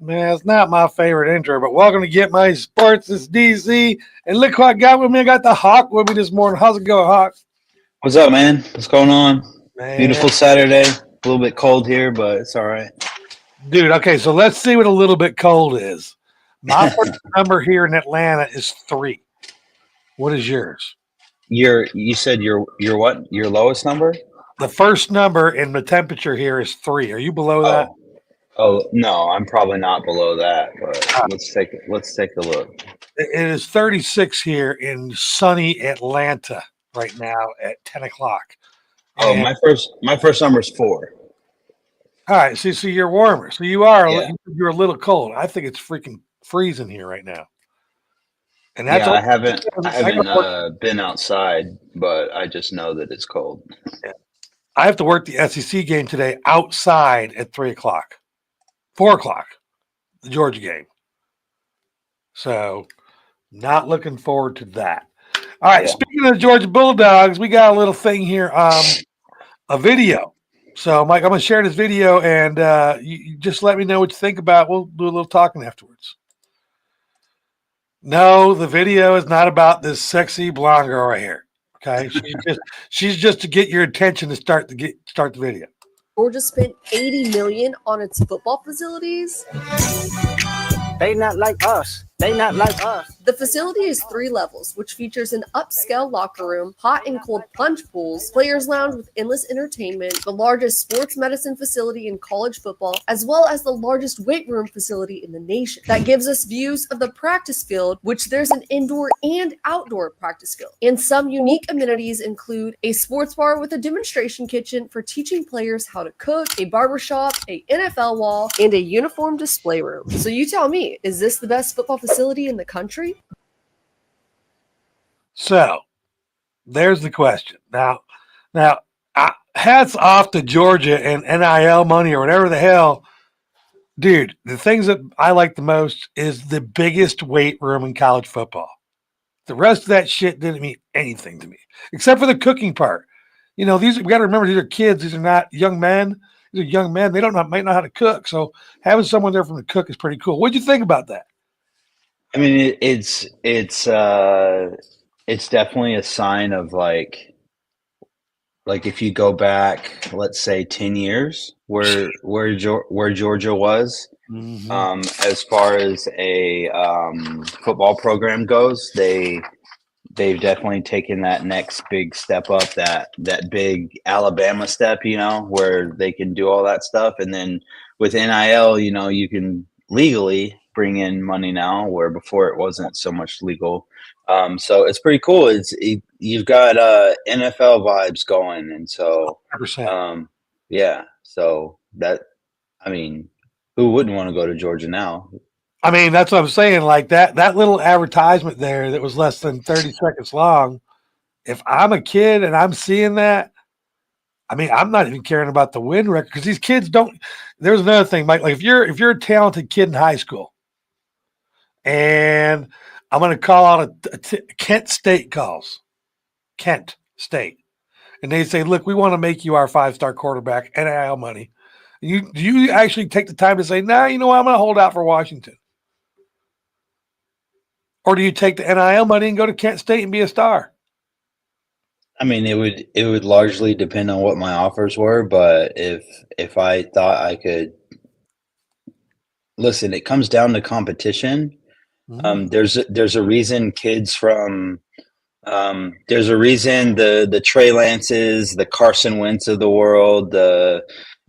Man, it's not my favorite intro, but welcome to Get My Sports. It's DC. And look who I got with me. I got the Hawk with me this morning. How's it going, Hawk? What's up, man? What's going on? Man. Beautiful Saturday. A little bit cold here, but it's all right. Dude, okay, so let's see what a little bit cold is. My first number here in Atlanta is 3. What is yours? You said your what? Your lowest number? The first number in the temperature here is 3. Are you below that? Oh no, I'm probably not below that, but let's take a look. It is 36 here in sunny Atlanta right now at 10 o'clock. Oh, And, my first number is 4. all right, so you're warmer. So you are Yeah. you're a little cold. I think it's freaking freezing here right now. And that's Yeah, I haven't been outside, but I just know that it's cold. I have to work the SEC game today outside at 3 o'clock, 4 o'clock, the Georgia game. So, not looking forward to that. All right, Speaking of the Georgia Bulldogs, we got a little thing here, a video. So, Mike, I'm going to share this video, and you just let me know what you think about it. We'll do a little talking afterwards. No, the video is not about this sexy blonde girl right here. Okay, she's just to get your attention to start the video. Georgia spent $80 million on its football facilities. They not like us. They not like us. The facility is 3 levels, which features an upscale locker room, hot and cold plunge pools, players lounge with endless entertainment, the largest sports medicine facility in college football, as well as the largest weight room facility in the nation. That gives us views of the practice field, which there's an indoor and outdoor practice field. And some unique amenities include a sports bar with a demonstration kitchen for teaching players how to cook, a barbershop, a NFL wall, and a uniform display room. So you tell me, is this the best football facility in the country? So, there's the question. Now, hats off to Georgia and NIL money or whatever the hell. Dude, the things that I like the most is the biggest weight room in college football. The rest of that shit didn't mean anything to me, except for the cooking part. You know, we got to remember these are kids. These are not young men. These are young men. They might know how to cook. So having someone there from the cook is pretty cool. What'd you think about that? I mean, it's definitely a sign of like if you go back, let's say 10 years, where Georgia was, as far as a football program goes, they've definitely taken that next big step up, that big Alabama step, you know, where they can do all that stuff, and then with NIL, you know, you can legally bring in money now, where before it wasn't so much legal. So it's pretty cool. You've got NFL vibes going, and so 100%. yeah. So that, I mean, who wouldn't want to go to Georgia now? I mean, that's what I'm saying. Like that little advertisement there that was less than 30 seconds long. If I'm a kid and I'm seeing that, I mean, I'm not even caring about the win record because these kids don't. There's another thing, Mike. Like if you're a talented kid in high school, and I'm going to call out Kent State calls, Kent State, and they say, "Look, we want to make you our 5-star quarterback, NIL money." Do you actually take the time to say, "Nah, you know what? I'm going to hold out for Washington," or do you take the NIL money and go to Kent State and be a star? I mean, it would largely depend on what my offers were, but if I thought I could listen, it comes down to competition. There's a reason kids from there's a reason the Trey Lances, the Carson Wentz of the world,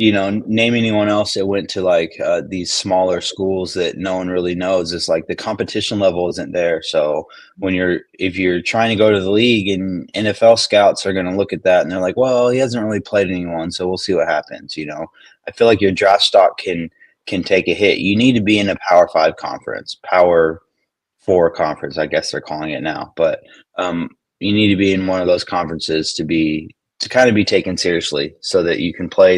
name anyone else that went to like these smaller schools that no one really knows. It's like the competition level isn't there. So if you're trying to go to the league, and NFL scouts are going to look at that and they're like, well, he hasn't really played anyone, so we'll see what happens. You know, I feel like your draft stock can take a hit. You need to be in a Power 5 conference, Power 4 conference, I guess they're calling it now, but you need to be in one of those conferences to kind of be taken seriously, so that you can play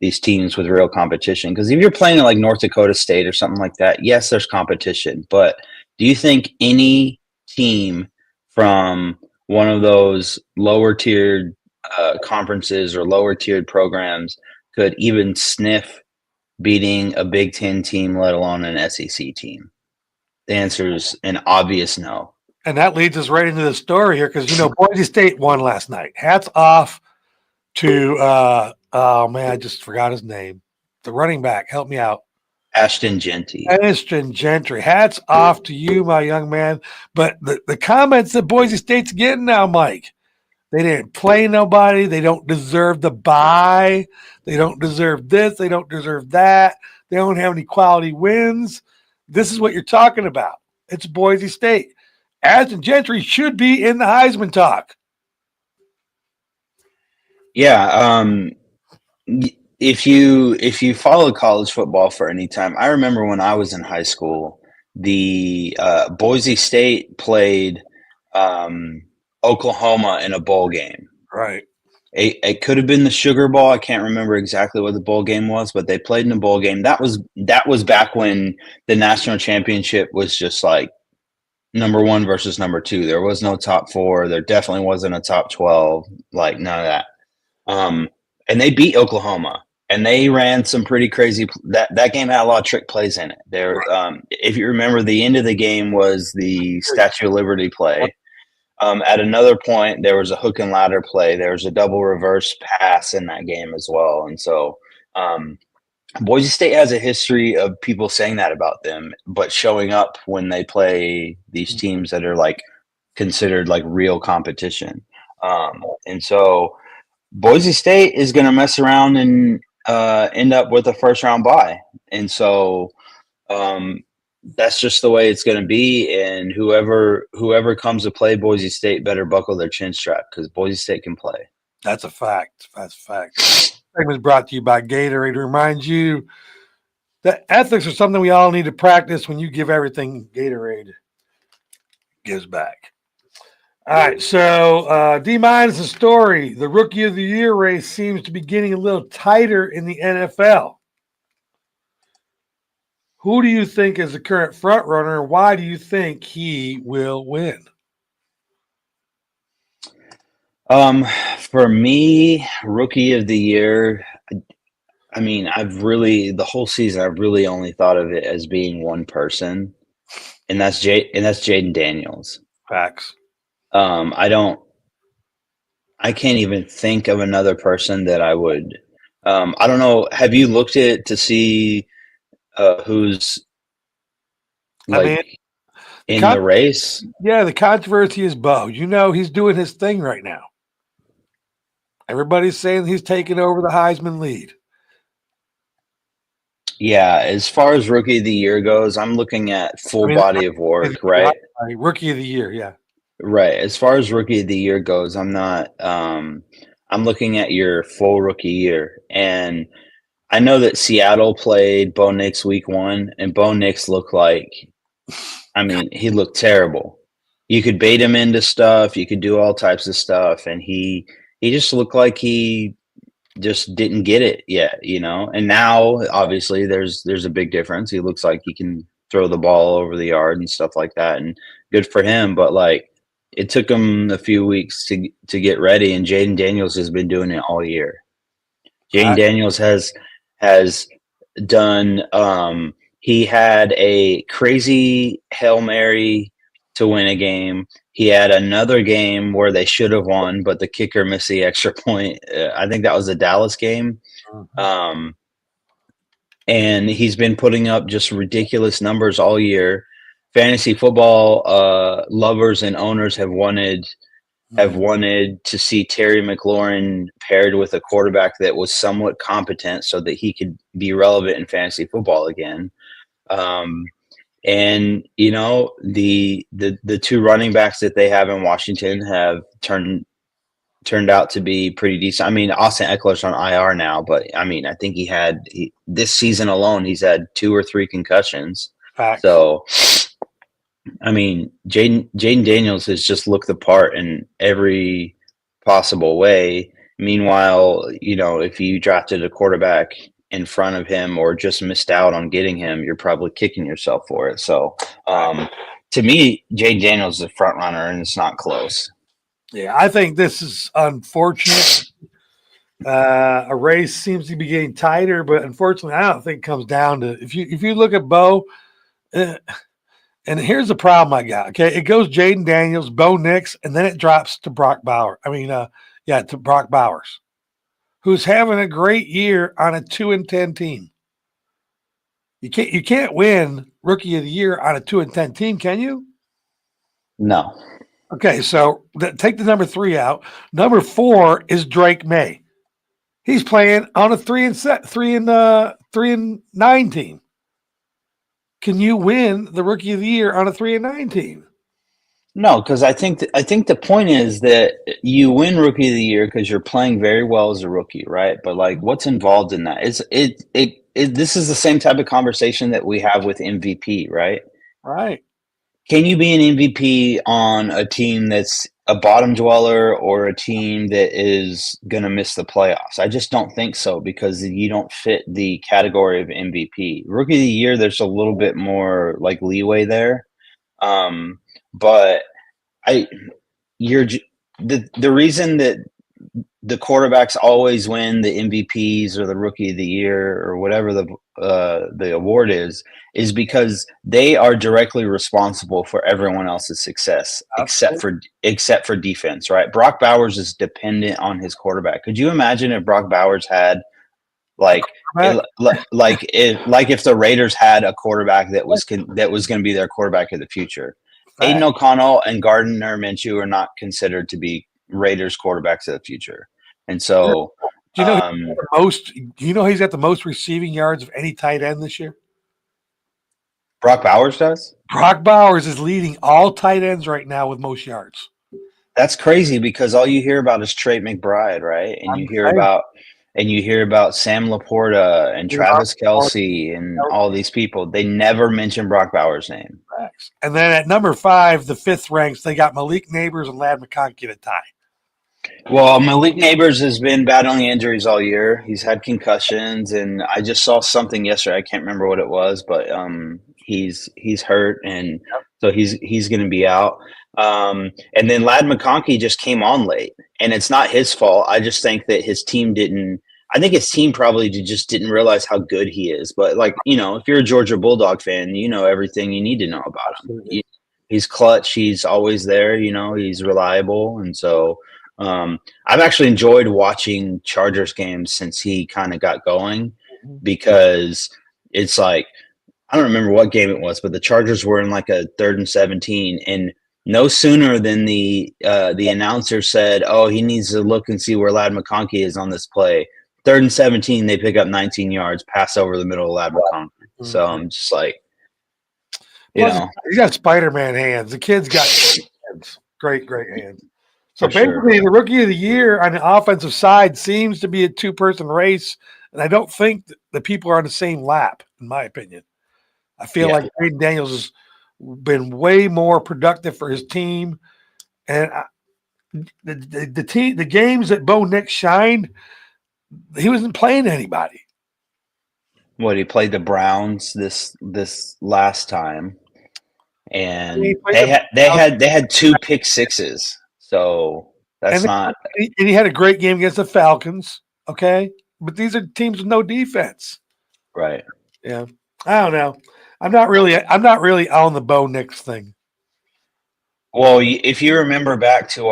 these teams with real competition. Because if you're playing at like North Dakota State or something like that, yes, there's competition, but do you think any team from one of those lower tiered conferences or lower tiered programs could even sniff beating a Big Ten team, let alone an SEC team? The answer is an obvious no. And that leads us right into the story here because, Boise State won last night. Hats off to, oh, man, I just forgot his name. The running back. Help me out. Ashton Genty. Ashton Gentry. Hats off to you, my young man. But the comments that Boise State's getting now, Mike, they didn't play nobody. They don't deserve the bye. They don't deserve this. They don't deserve that. They don't have any quality wins. This is what you're talking about. It's Boise State. Ashton Gentry should be in the Heisman talk. Yeah. If you follow college football for any time, I remember when I was in high school, the Boise State played Oklahoma in a bowl game. Right. It could have been the Sugar Bowl. I can't remember exactly what the bowl game was, but they played in a bowl game. That was back when the national championship was just like number 1 versus number 2. There was no top 4. There definitely wasn't a top 12. Like none of that. And they beat Oklahoma, and they ran some pretty crazy. That game had a lot of trick plays in it. There, if you remember, the end of the game was the Statue of Liberty play. At another point, there was a hook and ladder play. There was a double reverse pass in that game as well. And so, Boise State has a history of people saying that about them, but showing up when they play these teams that are like considered like real competition. And so Boise State is going to mess around and end up with a first round bye. And so that's just the way it's going to be. And whoever comes to play Boise State better buckle their chin strap because Boise State can play. That's a fact. That's a fact. Segment brought to you by Gatorade. To remind you that ethics are something we all need to practice. When you give everything, Gatorade gives back. All right, so D-minus the story. The Rookie of the Year race seems to be getting a little tighter in the NFL. Who do you think is the current front runner, and why do you think he will win? For me, Rookie of the Year, I mean, the whole season, I've really only thought of it as being one person, and that's Jaden Daniels. Facts. I can't even think of another person that I would. I don't know. Have you looked at to see who's in the race? Yeah, the controversy is Bo. He's doing his thing right now. Everybody's saying he's taking over the Heisman lead. Yeah, as far as Rookie of the Year goes, I'm looking at full body of work, right? Rookie of the Year, yeah. Right. As far as Rookie of the Year goes, I'm not I'm looking at your full rookie year. And I know that Seattle played Bo Nix week 1, and Bo Nix looked like he looked terrible. You could bait him into stuff, you could do all types of stuff, and he just looked like he just didn't get it yet, And now obviously there's a big difference. He looks like he can throw the ball over the yard and stuff like that, and good for him, but it took him a few weeks to get ready, and Jaden Daniels has been doing it all year. Jaden Daniels has done. He had a crazy Hail Mary to win a game. He had another game where they should have won, but the kicker missed the extra point. I think that was the Dallas game. And he's been putting up just ridiculous numbers all year. Fantasy football lovers and owners have wanted to see Terry McLaurin paired with a quarterback that was somewhat competent so that he could be relevant in fantasy football again. And the two running backs that they have in Washington have turned out to be pretty decent. I mean, Austin Eckler's on IR now, but I think this season alone he's had 2 or 3 concussions. Facts. So Jaden Daniels has just looked the part in every possible way. Meanwhile, if you drafted a quarterback in front of him or just missed out on getting him, you're probably kicking yourself for it. So to me, Jaden Daniels is the front runner, and it's not close. Yeah, I think this is unfortunate A race seems to be getting tighter, but unfortunately, I don't think it comes down to if you look at Bo. And here's the problem I got. Okay, it goes Jaden Daniels, Bo Nix, and then it drops to Brock Bowers. To Brock Bowers, who's having a great year on a 2-10 team. You can't win Rookie of the Year on a 2-10 team, can you? No. Okay, so take the number 3 out. Number 4 is Drake May. He's playing on a 3-9 team. Can you win the Rookie of the Year on a 3-9 team? No, because I think the point is that you win Rookie of the Year because you're playing very well as a rookie, right? But like, what's involved in that? This is the same type of conversation that we have with MVP, right? Right. Can you be an MVP on a team that's a bottom dweller or a team that is going to miss the playoffs? I just don't think so because you don't fit the category of MVP. Rookie of the Year, there's a little bit more like leeway there. But the reason that the quarterbacks always win the MVPs or the Rookie of the Year or whatever the award is because they are directly responsible for everyone else's success except for defense, right? Brock Bowers is dependent on his quarterback. Could you imagine if Brock Bowers had if the Raiders had a quarterback that was going to be their quarterback of the future? Aiden O'Connell and Gardner Minshew are not considered to be Raiders quarterbacks of the future. And so do you know he's got the most receiving yards of any tight end this year? Brock Bowers does? Brock Bowers is leading all tight ends right now with most yards. That's crazy because all you hear about is Trey McBride, right? And you hear about Sam Laporta and Travis Kelce and all these people. They never mention Brock Bowers' name. And then at number 5, the 5th ranks, they got Malik Neighbors and Ladd McConkey to tie. Well, Malik Neighbors has been battling injuries all year. He's had concussions, and I just saw something yesterday. I can't remember what it was, but he's hurt, and so he's going to be out. And then Ladd McConkey just came on late, and it's not his fault. I just think that his team didn't. I think his team probably just didn't realize how good he is. But like, if you're a Georgia Bulldog fan, you know everything you need to know about him. He's clutch. He's always there. He's reliable, and so. I've actually enjoyed watching Chargers games since he kind of got going because it's like, I don't remember what game it was, but the Chargers were in like a 3rd and 17, and no sooner than the announcer said, "Oh, he needs to look and see where Ladd McConkey is on this play." 3rd and 17, they pick up 19 yards, pass over the middle of Ladd McConkey. So I'm just like, he's got Spider-Man hands. The kid's got hands. Great hands. So For basically, sure. the Rookie of the Year on the offensive side seems to be a 2-person race, and I don't think the people are on the same lap, in my opinion. I feel like Jaden Daniels has been way more productive for his team, and the games that Bo Nix shined, he wasn't playing anybody. What, he played the Browns this last time, and they had 2 pick sixes. So that's not. And he had a great game against the Falcons. Okay, but these are teams with no defense. Right. Yeah, I don't know. I'm not really on the Bo Nix thing. Well, if you remember back to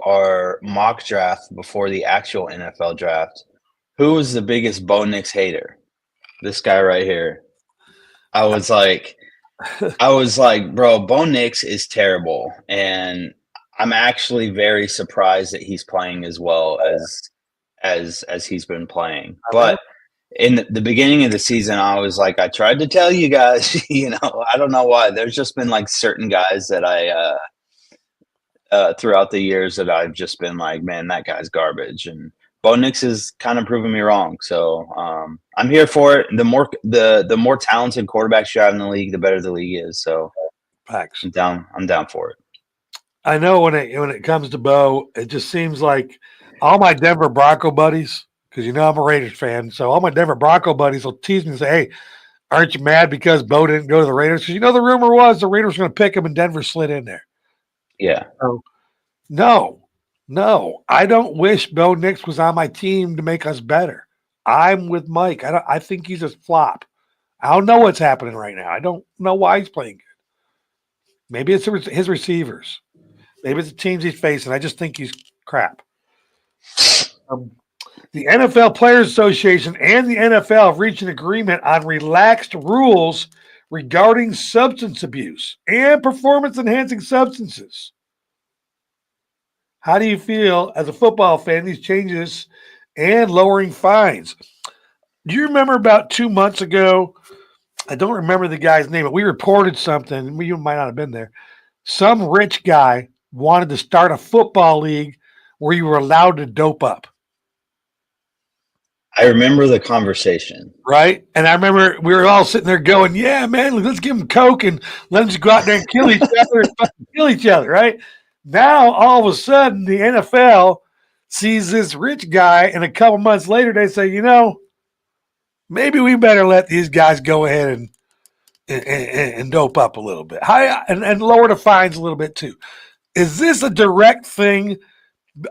our mock draft before the actual NFL draft, who was the biggest Bo Nix hater? This guy right here. I was like, bro, Bo Nix is terrible, and I'm actually very surprised that he's playing as well as he's been playing. But in the beginning of the season, I was like, I tried to tell you guys, I don't know why. There's just been like certain guys that I throughout the years that I've just been like, man, that guy's garbage, and Bo Nix is kind of proving me wrong. So I'm here for it. The more talented quarterbacks you have in the league, the better the league is. So Facts. I'm down for it. I know when it comes to Bo, it just seems like all my Denver Bronco buddies, because I'm a Raiders fan, so all my Denver Bronco buddies will tease me and say, "Hey, aren't you mad because Bo didn't go to the Raiders?" Because the rumor was the Raiders were going to pick him, and Denver slid in there. Yeah. So, no, No, I don't wish Bo Nix was on my team to make us better. I'm with Mike. I think he's a flop. I don't know what's happening right now. I don't know why he's playing good. Maybe it's his receivers. Maybe it's the teams he's facing. I just think he's crap. The NFL Players Association and the NFL have reached an agreement on relaxed rules regarding substance abuse and performance-enhancing substances. How do you feel as a football fan, these changes and lowering fines? Do you remember about 2 months ago? I don't remember the guy's name, but we reported something. You might not have been there. Some rich guy wanted to start a football league where you were allowed to dope up. I remember the conversation. Right? And I remember we were all sitting there going, yeah, man, let's give them Coke and let them just go out there and kill each other and fucking kill each other, right? Now, all of a sudden, the NFL sees this rich guy, and a couple months later, they say, maybe we better let these guys go ahead and dope up a little bit. And lower the fines a little bit, too. Is this a direct thing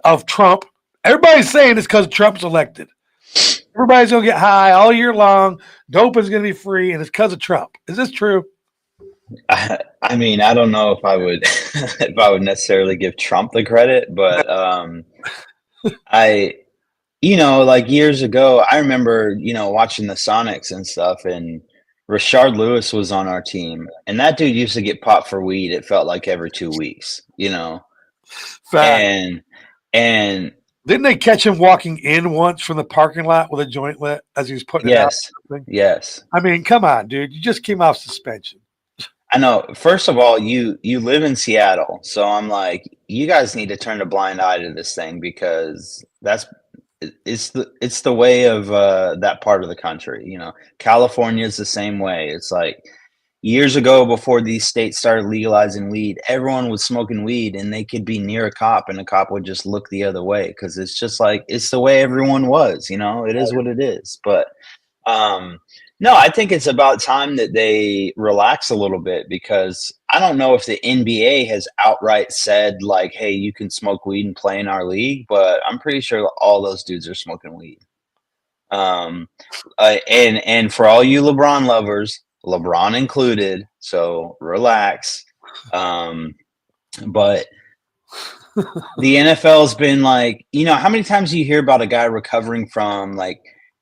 of Trump? Everybody's saying it's because Trump's elected. Everybody's going to get high all year long. Dope is going to be free, and it's because of Trump. Is this true? I mean, I don't know if I would if I would necessarily give Trump the credit, but like years ago, I remember, watching the Sonics and stuff, and Rashard Lewis was on our team, and that dude used to get popped for weed. It felt like every 2 weeks, Fact. and Didn't they catch him walking in once from the parking lot with a joint lit as he was putting it out? Yes. I mean, come on, dude. You just came off suspension. I know. First of all, you live in Seattle, so I'm like, you guys need to turn a blind eye to this thing, because it's the way of that part of the country. California is the same way. It's like years ago, before these states started legalizing weed, everyone was smoking weed, and they could be near a cop, and the cop would just look the other way, because it's just like, it's the way everyone was. It is what it is. But no, I think it's about time that they relax a little bit, because I don't know if the NBA has outright said, like, hey, you can smoke weed and play in our league, but I'm pretty sure all those dudes are smoking weed. And for all you LeBron lovers, LeBron included, so relax. But the NFL's been like, how many times do you hear about a guy recovering from, like,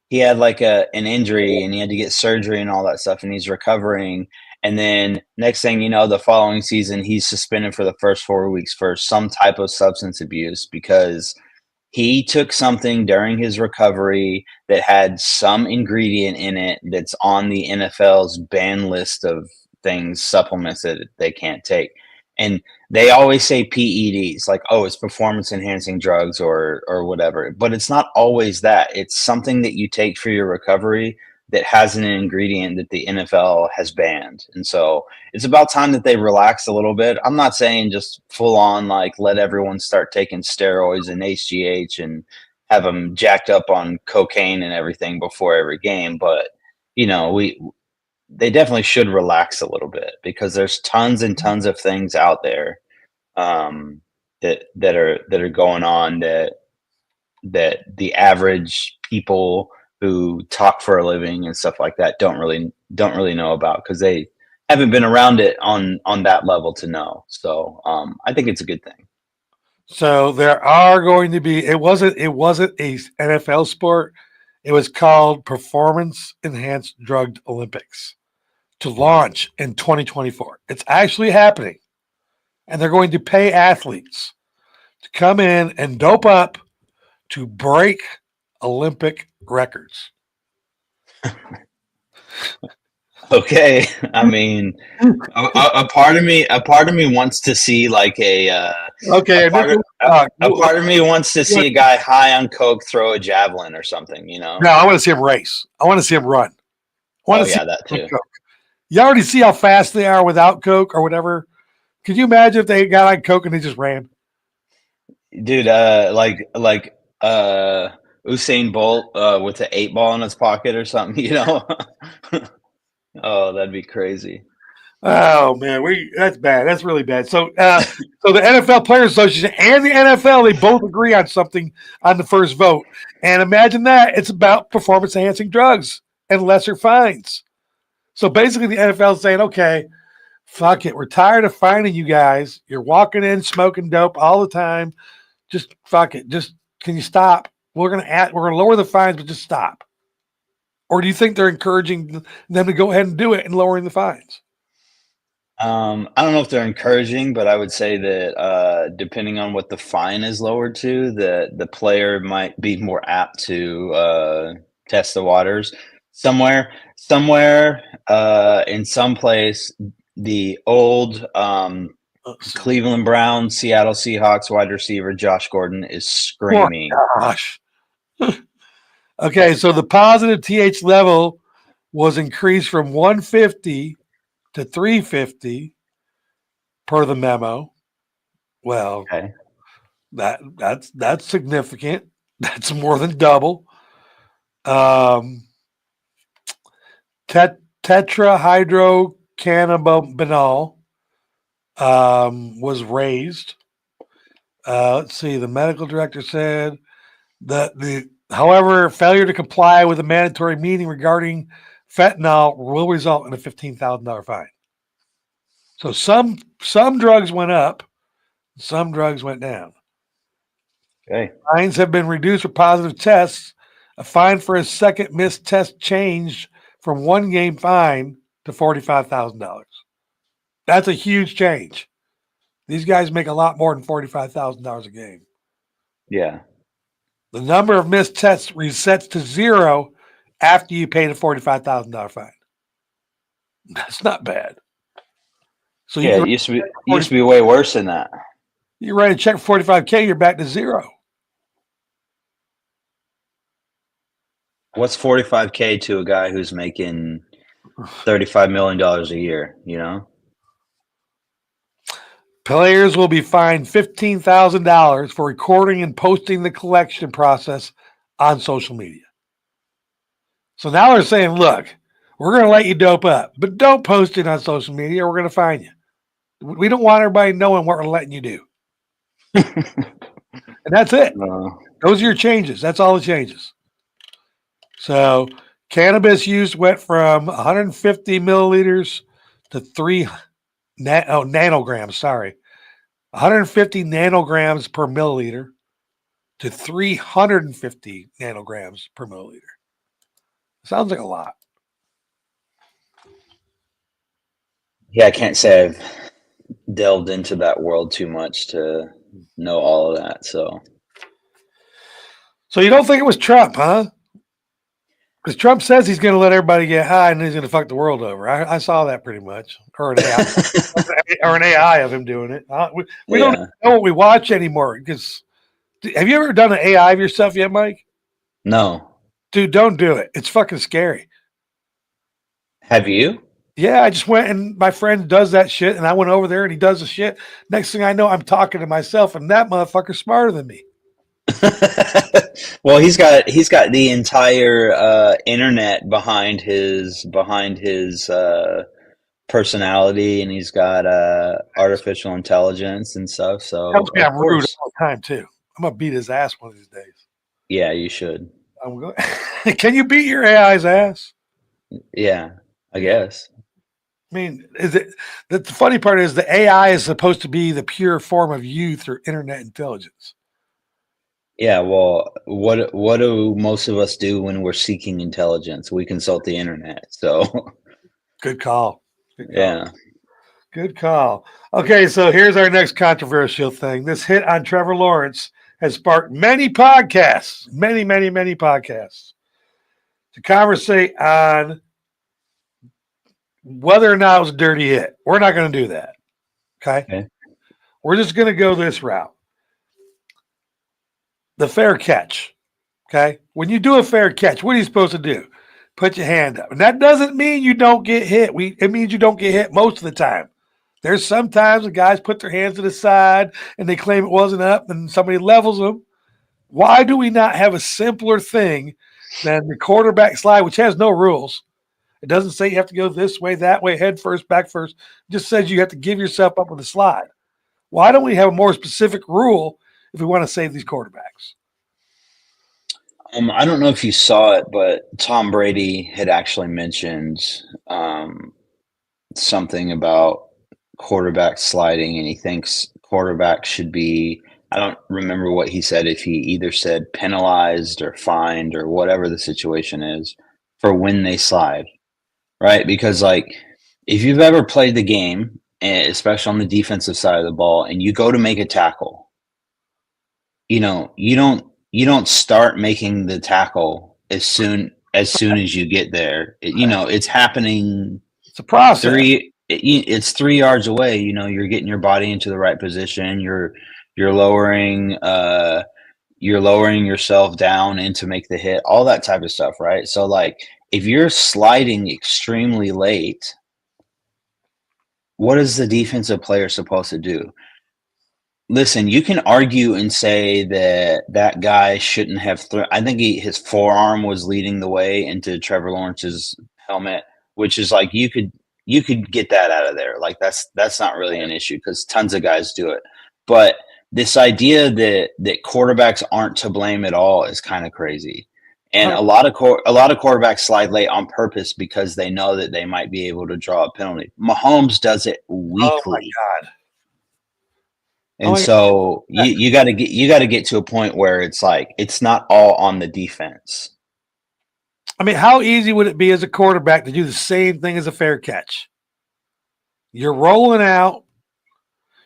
he had like an injury and he had to get surgery and all that stuff, and he's recovering, and then next thing you know, the following season he's suspended for the first 4 weeks for some type of substance abuse because he took something during his recovery that had some ingredient in it that's on the NFL's ban list of things, supplements that they can't take. And they always say PEDs, like, oh, it's performance enhancing drugs or whatever. But it's not always that. It's something that you take for your recovery that has an ingredient that the NFL has banned. And so it's about time that they relax a little bit. I'm not saying just full on, like, let everyone start taking steroids and HGH and have them jacked up on cocaine and everything before every game. But, they definitely should relax a little bit, because there's tons and tons of things out there that are going on that the average people who talk for a living and stuff like that don't really know about, because they haven't been around it on that level to know. So I think it's a good thing. So there are going to be, it wasn't a NFL sport. It was called Performance Enhanced Drug Olympics, to launch in 2024. It's actually happening. And they're going to pay athletes to come in and dope up to break Olympic records. Okay. I mean, a part of me wants to see like a part of me wants to see a guy high on coke throw a javelin or something, No, I want to see him race. I want to see him run. That too. Coke. You already see how fast they are without coke or whatever. Could you imagine if they got on coke and they just ran? Dude, like Usain Bolt with the 8 ball in his pocket or something, Oh, that'd be crazy. Oh man, that's bad. That's really bad. So, so the NFL Players Association and the NFL they both agree on something on the first vote. And imagine that it's about performance enhancing drugs and lesser fines. So basically, the NFL is saying, okay, fuck it, we're tired of fining you guys. You're walking in smoking dope all the time. Just fuck it. Just can you stop? We're gonna lower the fines, but just stop. Or do you think they're encouraging them to go ahead and do it and lowering the fines? I don't know if they're encouraging, but I would say that depending on what the fine is lowered to, the player might be more apt to test the waters. Somewhere in some place, the old Cleveland Browns, Seattle Seahawks wide receiver Josh Gordon is screaming. Oh, gosh. Okay, so the positive TH level was increased from 150 to 350 per the memo. Well, Okay. that's significant. That's more than double. Tetrahydrocannabinol was raised. Let's see. The medical director said that however, failure to comply with a mandatory meeting regarding fentanyl will result in a $15,000 fine. So some drugs went up, some drugs went down. Okay. Fines have been reduced for positive tests. A fine for a second missed test changed from 1 game fine to $45,000. That's a huge change. These guys make a lot more than $45,000 a game. Yeah. The number of missed tests resets to 0 after you pay the $45,000 fine. That's not bad. So Yeah, it used to be way worse than that. You write a check for $45K, you're back to 0. What's $45K to a guy who's making $35 million a year, you know? Players will be fined $15,000 for recording and posting the collection process on social media. So now they're saying, look, we're going to let you dope up, but don't post it on social media or we're going to fine you. We don't want everybody knowing what we're letting you do. And that's it. Those are your changes. That's all the changes. So cannabis use went from 150 milliliters to 3 nanograms, sorry. 150 nanograms per milliliter to 350 nanograms per milliliter. Sounds like a lot. Yeah, I can't say I've delved into that world too much to know all of that. So you don't think it was Trump, huh? Because Trump says he's going to let everybody get high and he's going to fuck the world over. I saw that pretty much, or an AI of him doing it. We don't know what we watch anymore. Because have you ever done an AI of yourself yet, Mike? No. Dude, don't do it. It's fucking scary. Have you? Yeah, I just went and my friend does that shit, and I went over there and he does the shit. Next thing I know, I'm talking to myself, and that motherfucker's smarter than me. Well, he's got the entire internet behind his personality, and he's got artificial intelligence and stuff. So tells me I'm rude all the time too. I'm gonna beat his ass one of these days. Yeah, you should. Can you beat your AI's ass? Yeah, I guess. I mean, the funny part is the AI is supposed to be the pure form of you through internet intelligence. Yeah, well, what do most of us do when we're seeking intelligence? We consult the internet. So good call. Yeah. Good call. Okay, so here's our next controversial thing. This hit on Trevor Lawrence has sparked many podcasts, many podcasts to conversate on whether or not it was a dirty hit. We're not going to do that. Okay. We're just going to go this route. The fair catch. Okay. When you do a fair catch, what are you supposed to do? Put your hand up. And that doesn't mean you don't get hit. It means you don't get hit most of the time. There's sometimes the guys put their hands to the side and they claim it wasn't up and somebody levels them. Why do we not have a simpler thing than the quarterback slide, which has no rules, It doesn't say you have to go this way, that way, head first, back first. It just says you have to give yourself up with a slide. Why don't we have a more specific rule if we want to save these quarterbacks? I don't know if you saw it, but Tom Brady had actually mentioned something about quarterback sliding, and he thinks quarterbacks should be, I don't remember what he said, if he either said penalized or fined or whatever the situation is for when they slide, right? Because like if you've ever played the game, especially on the defensive side of the ball, and you go to make a tackle, you don't start making the tackle as soon as you get there. It's happening. It's a process. It's 3 yards away. You're getting your body into the right position. You're lowering yourself down in to make the hit, all that type of stuff, right? So like if you're sliding extremely late, what is the defensive player supposed to do? Listen, you can argue and say that guy shouldn't have thrown. I think his forearm was leading the way into Trevor Lawrence's helmet, which is like you could get that out of there. Like that's not really an issue because tons of guys do it. But this idea that quarterbacks aren't to blame at all is kind of crazy. And a lot of quarterbacks slide late on purpose because they know that they might be able to draw a penalty. Mahomes does it weekly. Oh my God. And so you got to get to a point where it's like it's not all on the defense. I mean, how easy would it be as a quarterback to do the same thing as a fair catch? You're rolling out.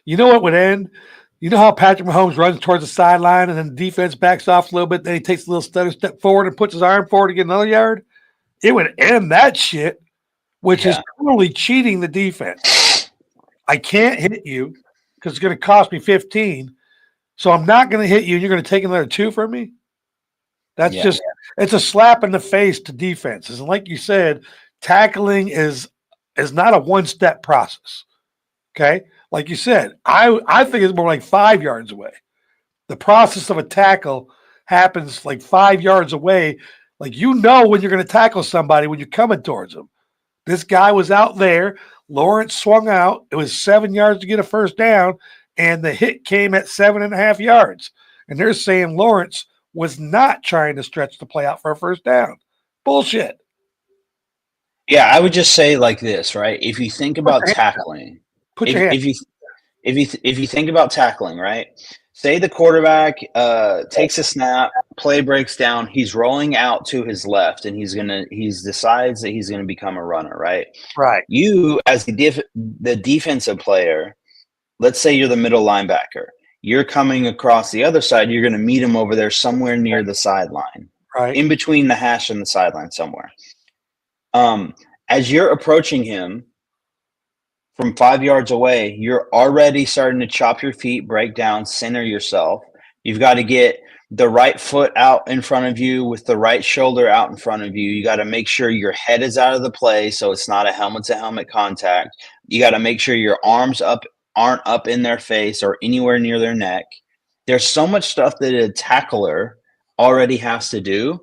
You know what would end? You know how Patrick Mahomes runs towards the sideline and then the defense backs off a little bit, then he takes a little stutter step forward and puts his arm forward to get another yard? It would end that shit, which is totally cheating the defense. I can't hit you because it's going to cost me 15. So I'm not going to hit you, and you're going to take another 2 from me? That's it's a slap in the face to defenses. And like you said, tackling is not a one-step process. Okay? Like you said, I think it's more like 5 yards away. The process of a tackle happens like 5 yards away. Like when you're going to tackle somebody when you're coming towards them. This guy was out there. Lawrence swung out. It was 7 yards to get a first down, and the hit came at 7.5 yards. And they're saying Lawrence was not trying to stretch the play out for a first down. Bullshit. Yeah, I would just say like this, right? If you think about tackling, if you think about tackling, right? Say the quarterback takes a snap, play breaks down, he's rolling out to his left, and he decides that he's gonna become a runner, right? Right. You as the defensive player, let's say you're the middle linebacker. You're coming across the other side. You're going to meet him over there somewhere near the sideline, right in between the hash and the sideline somewhere. As you're approaching him from 5 yards away, you're already starting to chop your feet, break down, center yourself. You've got to get the right foot out in front of you with the right shoulder out in front of you. You got to make sure your head is out of the play so it's not a helmet-to-helmet contact. You got to make sure your arms aren't up in their face or anywhere near their neck. There's so much stuff that a tackler already has to do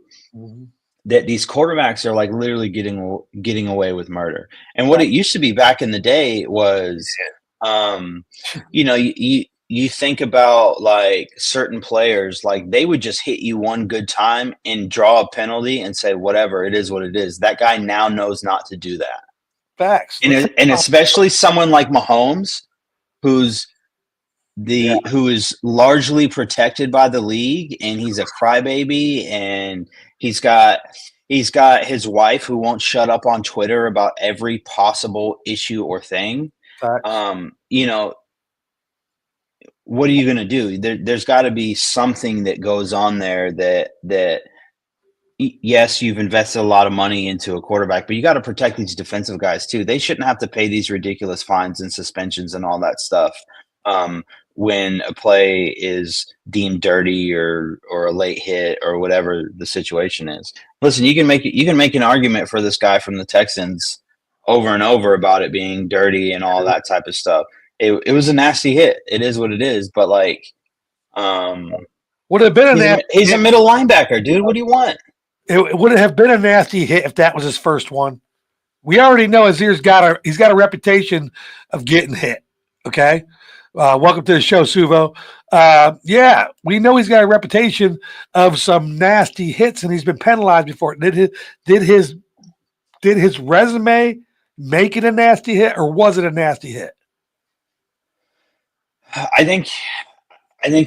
that these quarterbacks are like literally getting away with murder. And what it used to be back in the day was, you think about like certain players, like they would just hit you one good time and draw a penalty and say, whatever, it is what it is. That guy now knows not to do that. Facts. And especially someone like Mahomes, who is largely protected by the league, and he's a crybaby, and he's got his wife who won't shut up on Twitter about every possible issue or thing. What are you going to do? There's got to be something that goes on there that yes, you've invested a lot of money into a quarterback, but you got to protect these defensive guys too. They shouldn't have to pay these ridiculous fines and suspensions and all that stuff when a play is deemed dirty or a late hit or whatever the situation is. Listen, you can make an argument for this guy from the Texans over and over about it being dirty and all that type of stuff. It was a nasty hit. It is what it is. But like, would have been he's a middle linebacker, dude. What do you want? It would have been a nasty hit if that was his first one. We already know Azir's he's got a reputation of getting hit. Okay. Welcome to the show, Suvo. Yeah, we know he's got a reputation of some nasty hits, and he's been penalized before. Did his resume make it a nasty hit, or was it a nasty hit? I think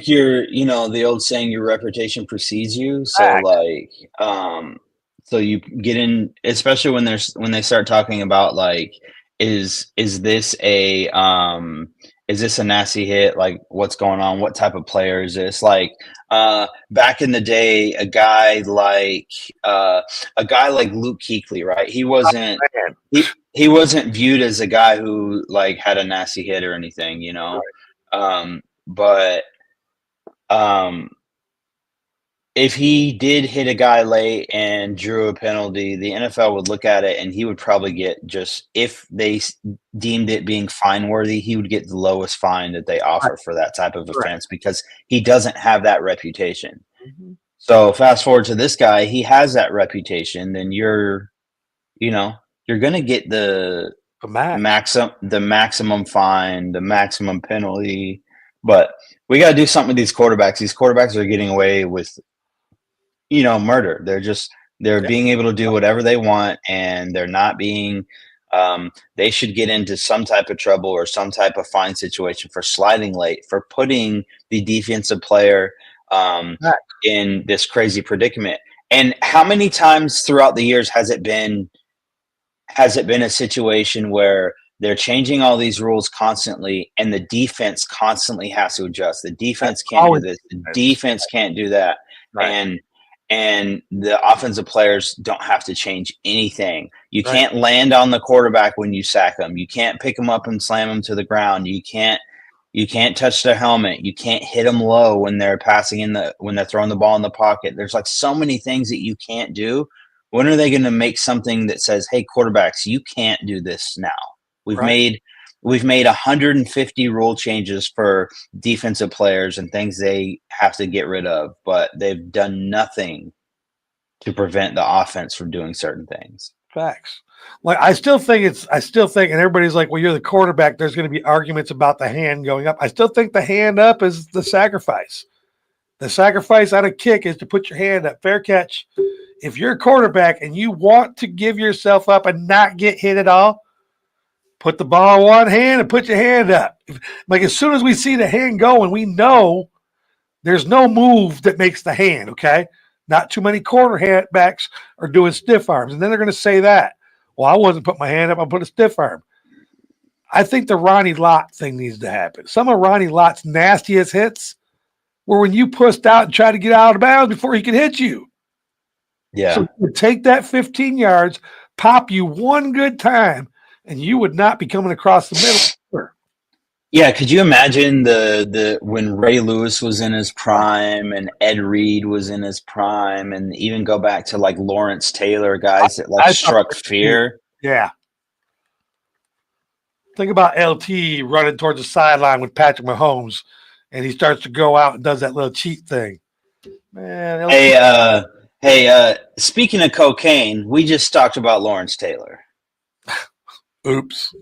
you're, the old saying, your reputation precedes you. So Fact. so you get in, especially when they start talking about like, is this a nasty hit? Like, what's going on? What type of player is this? Like, back in the day, a guy like Luke Kuechly, right? He wasn't he wasn't viewed as a guy who like had a nasty hit or anything, Right. But if he did hit a guy late and drew a penalty, the NFL would look at it and he would probably get, just if they deemed it being fine worthy, he would get the lowest fine that they offer for that type of offense because he doesn't have that reputation. Mm-hmm. So fast forward to this guy, he has that reputation, then you're going to get the maximum fine, the maximum penalty. But we got to do something with these quarterbacks. These quarterbacks are getting away with, murder. They're being able to do whatever they want, and they're not being, they should get into some type of trouble or some type of fine situation for sliding late, for putting the defensive player in this crazy predicament. And how many times throughout the years has it been a situation where they're changing all these rules constantly and the defense constantly has to adjust? The defense can't do this. The defense can't do that. Right. And the offensive players don't have to change anything. You can't land on the quarterback when you sack them. You can't pick them up and slam them to the ground. You can't touch their helmet. You can't hit them low when they're when they're throwing the ball in the pocket. There's like so many things that you can't do. When are they going to make something that says, hey, quarterbacks, you can't do this now? We've made 150 rule changes for defensive players and things they have to get rid of, but they've done nothing to prevent the offense from doing certain things. Facts. Like I still think, and everybody's like, well, you're the quarterback. There's going to be arguments about the hand going up. I still think the hand up is the sacrifice. The sacrifice on a kick is to put your hand up. Fair catch. If you're a quarterback and you want to give yourself up and not get hit at all, put the ball in one hand and put your hand up. Like as soon as we see the hand going, we know there's no move that makes the hand, okay? Not too many quarterbacks are doing stiff arms. And then they're going to say that. Well, I wasn't putting my hand up. I put a stiff arm. I think the Ronnie Lott thing needs to happen. Some of Ronnie Lott's nastiest hits were when you pushed out and tried to get out of bounds before he could hit you. Yeah. So take that 15 yards, pop you one good time, and you would not be coming across the middle. Yeah, could you imagine the when Ray Lewis was in his prime and Ed Reed was in his prime, and even go back to like Lawrence Taylor, guys that like struck fear. Yeah. Think about LT running towards the sideline with Patrick Mahomes, and he starts to go out and does that little cheat thing. Man, LT. Hey, speaking of cocaine, we just talked about Lawrence Taylor. Oops.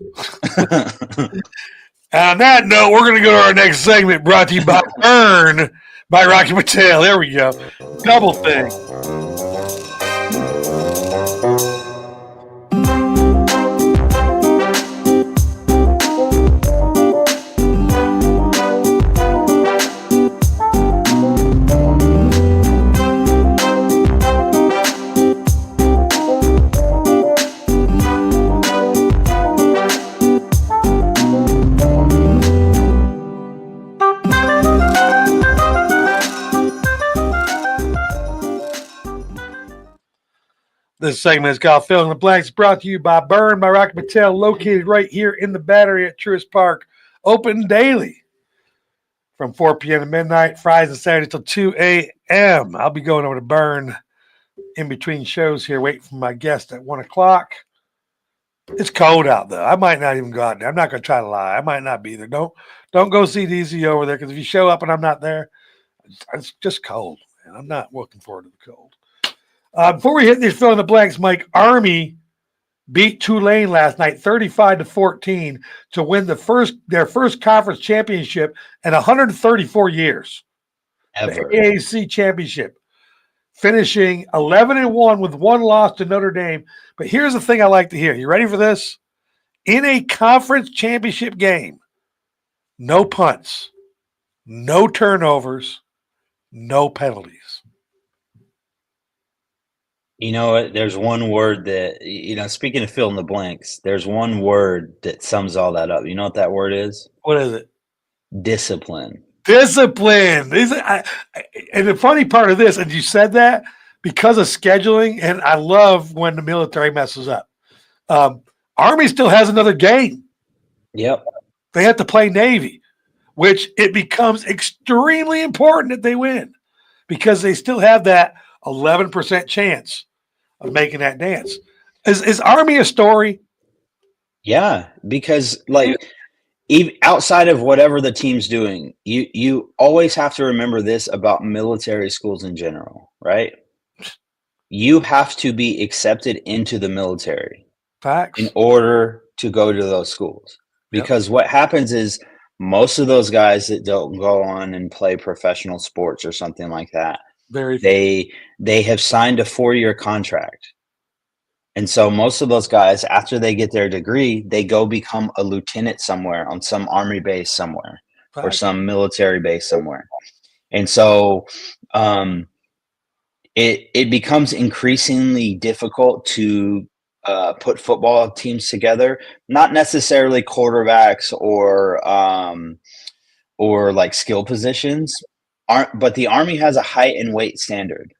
On that note, we're going to go to our next segment brought to you by Burn by Rocky Patel. There we go. Double thing. This segment is called Fill in the Blanks, brought to you by Burn by Rocky Patel, located right here in the Battery at Truist Park. Open daily from 4 p.m. to midnight, Fridays and Saturdays till 2 a.m. I'll be going over to Burn in between shows here, waiting for my guest at 1 o'clock. It's cold out, though. I might not even go out there. I'm not going to try to lie. I might not be there. Don't go see DZ over there, because if you show up and I'm not there, it's just cold, man. I'm not looking forward to the cold. Before we hit these fill in the blanks, Mike, Army beat Tulane last night 35-14 to win their first conference championship in 134 years. Ever. The AAC championship, finishing 11-1 with one loss to Notre Dame. But here's the thing I like to hear. You ready for this? In a conference championship game, no punts, no turnovers, no penalties. You know what? There's one word that, speaking of fill in the blanks, there's one word that sums all that up. You know what that word is? What is it? Discipline. Discipline. And the funny part of this, and you said that because of scheduling, and I love when the military messes up. Army still has another game. Yep. They have to play Navy, which it becomes extremely important that they win because they still have that 11% chance of making that dance. Is Army a story? Yeah, because even outside of whatever the team's doing, you always have to remember this about military schools in general, right? You have to be accepted into the military. Facts. In order to go to those schools. Because what happens is most of those guys that don't go on and play professional sports or something like that, they have signed a 4-year contract. And so most of those guys, after they get their degree, they go become a lieutenant somewhere on some Army base somewhere or some military base somewhere. And so it becomes increasingly difficult to put football teams together, not necessarily quarterbacks or like skill positions, but the Army has a height and weight standard.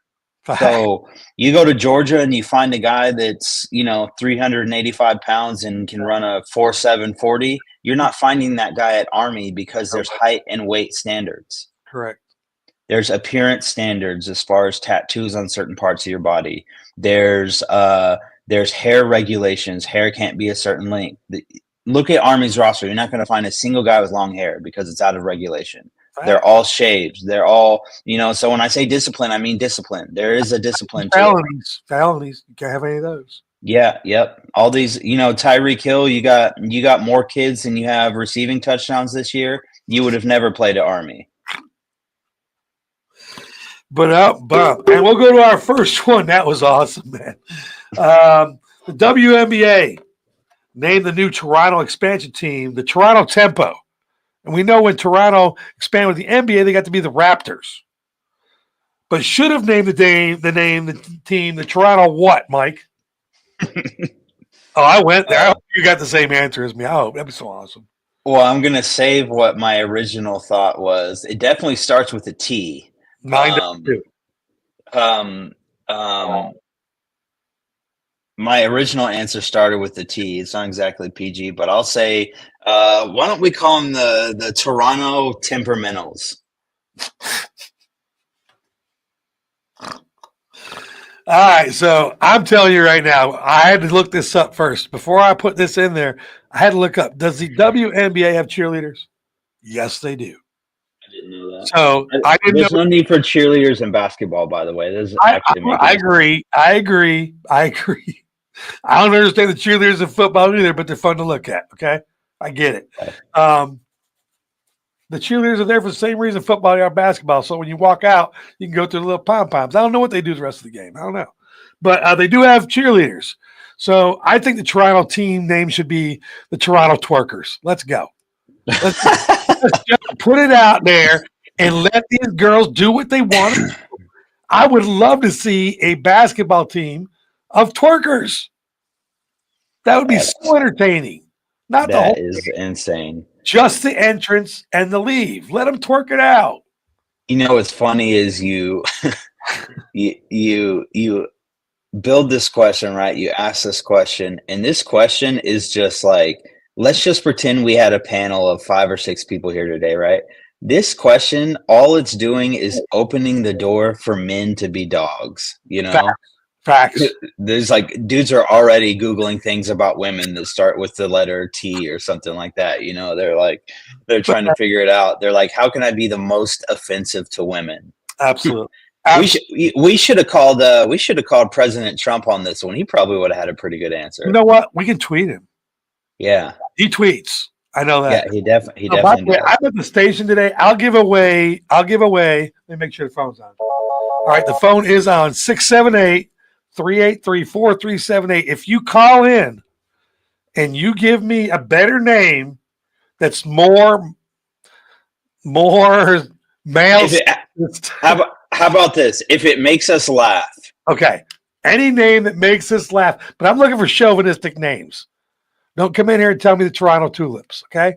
So you go to Georgia and you find a guy that's 385 pounds and can run a 4.7 40. You're not finding that guy at Army because there's height and weight standards. Correct. There's appearance standards as far as tattoos on certain parts of your body. There's hair regulations. Hair can't be a certain length. Look at Army's roster. You're not going to find a single guy with long hair because it's out of regulation. Right. They're all shaved. They're all, so when I say discipline, I mean discipline. There is a discipline. Felonies. You can't have any of those. Yeah. Yep. All these, Tyreek Hill, you got more kids than you have receiving touchdowns this year. You would have never played at Army. But and we'll go to our first one. That was awesome, man. The WNBA named the new Toronto expansion team the Toronto Tempo. And we know when Toronto expanded with the NBA, they got to be the Raptors. But should have named the team the Toronto what, Mike? I went there. I hope you got the same answer as me. I hope. That'd be so awesome. Well, I'm going to save what my original thought was. It definitely starts with a T. Mine too. My original answer started with the T. It's not exactly PG, but I'll say, why don't we call them the Toronto Temperamentals? All right, so I'm telling you right now, I had to look this up first. Before I put this in there, I had to look up, does the WNBA have cheerleaders? Yes, they do. I didn't know that. So There's no need for cheerleaders in basketball, by the way. I agree. I don't understand the cheerleaders in football either, but they're fun to look at. Okay, I get it. Okay. The cheerleaders are there for the same reason football are basketball. So when you walk out, you can go through the little pom-poms. I don't know what they do the rest of the game. I don't know. But they do have cheerleaders. So I think the Toronto team name should be the Toronto Twerkers. Let's go. Let's just put it out there and let these girls do what they want to do. I would love to see a basketball team of twerkers. That would be so entertaining. Not the whole thing. That is insane. Just the entrance and the leave. Let them twerk it out. What's funny is you build this question, right? You ask this question, and this question is just like, let's just pretend we had a panel of 5 or 6 people here today, right? This question, all it's doing is opening the door for men to be dogs, Facts. There's dudes are already Googling things about women that start with the letter T or something like that. They're trying to figure it out. They're like, how can I be the most offensive to women? Absolutely. We should have called President Trump on this one. He probably would have had a pretty good answer. You know what? We can tweet him. Yeah, He tweets. I know that. yeah, he definitely By the way, does. I'm at the station today. I'll give away. Let me make sure the phone's on. All right, the phone is on 678-383-4378. If you call in and you give me a better name that's more male. How about this? If it makes us laugh, Okay. Any name that makes us laugh. But I'm looking for chauvinistic names. Don't come in here and tell me the Toronto Tulips. Okay.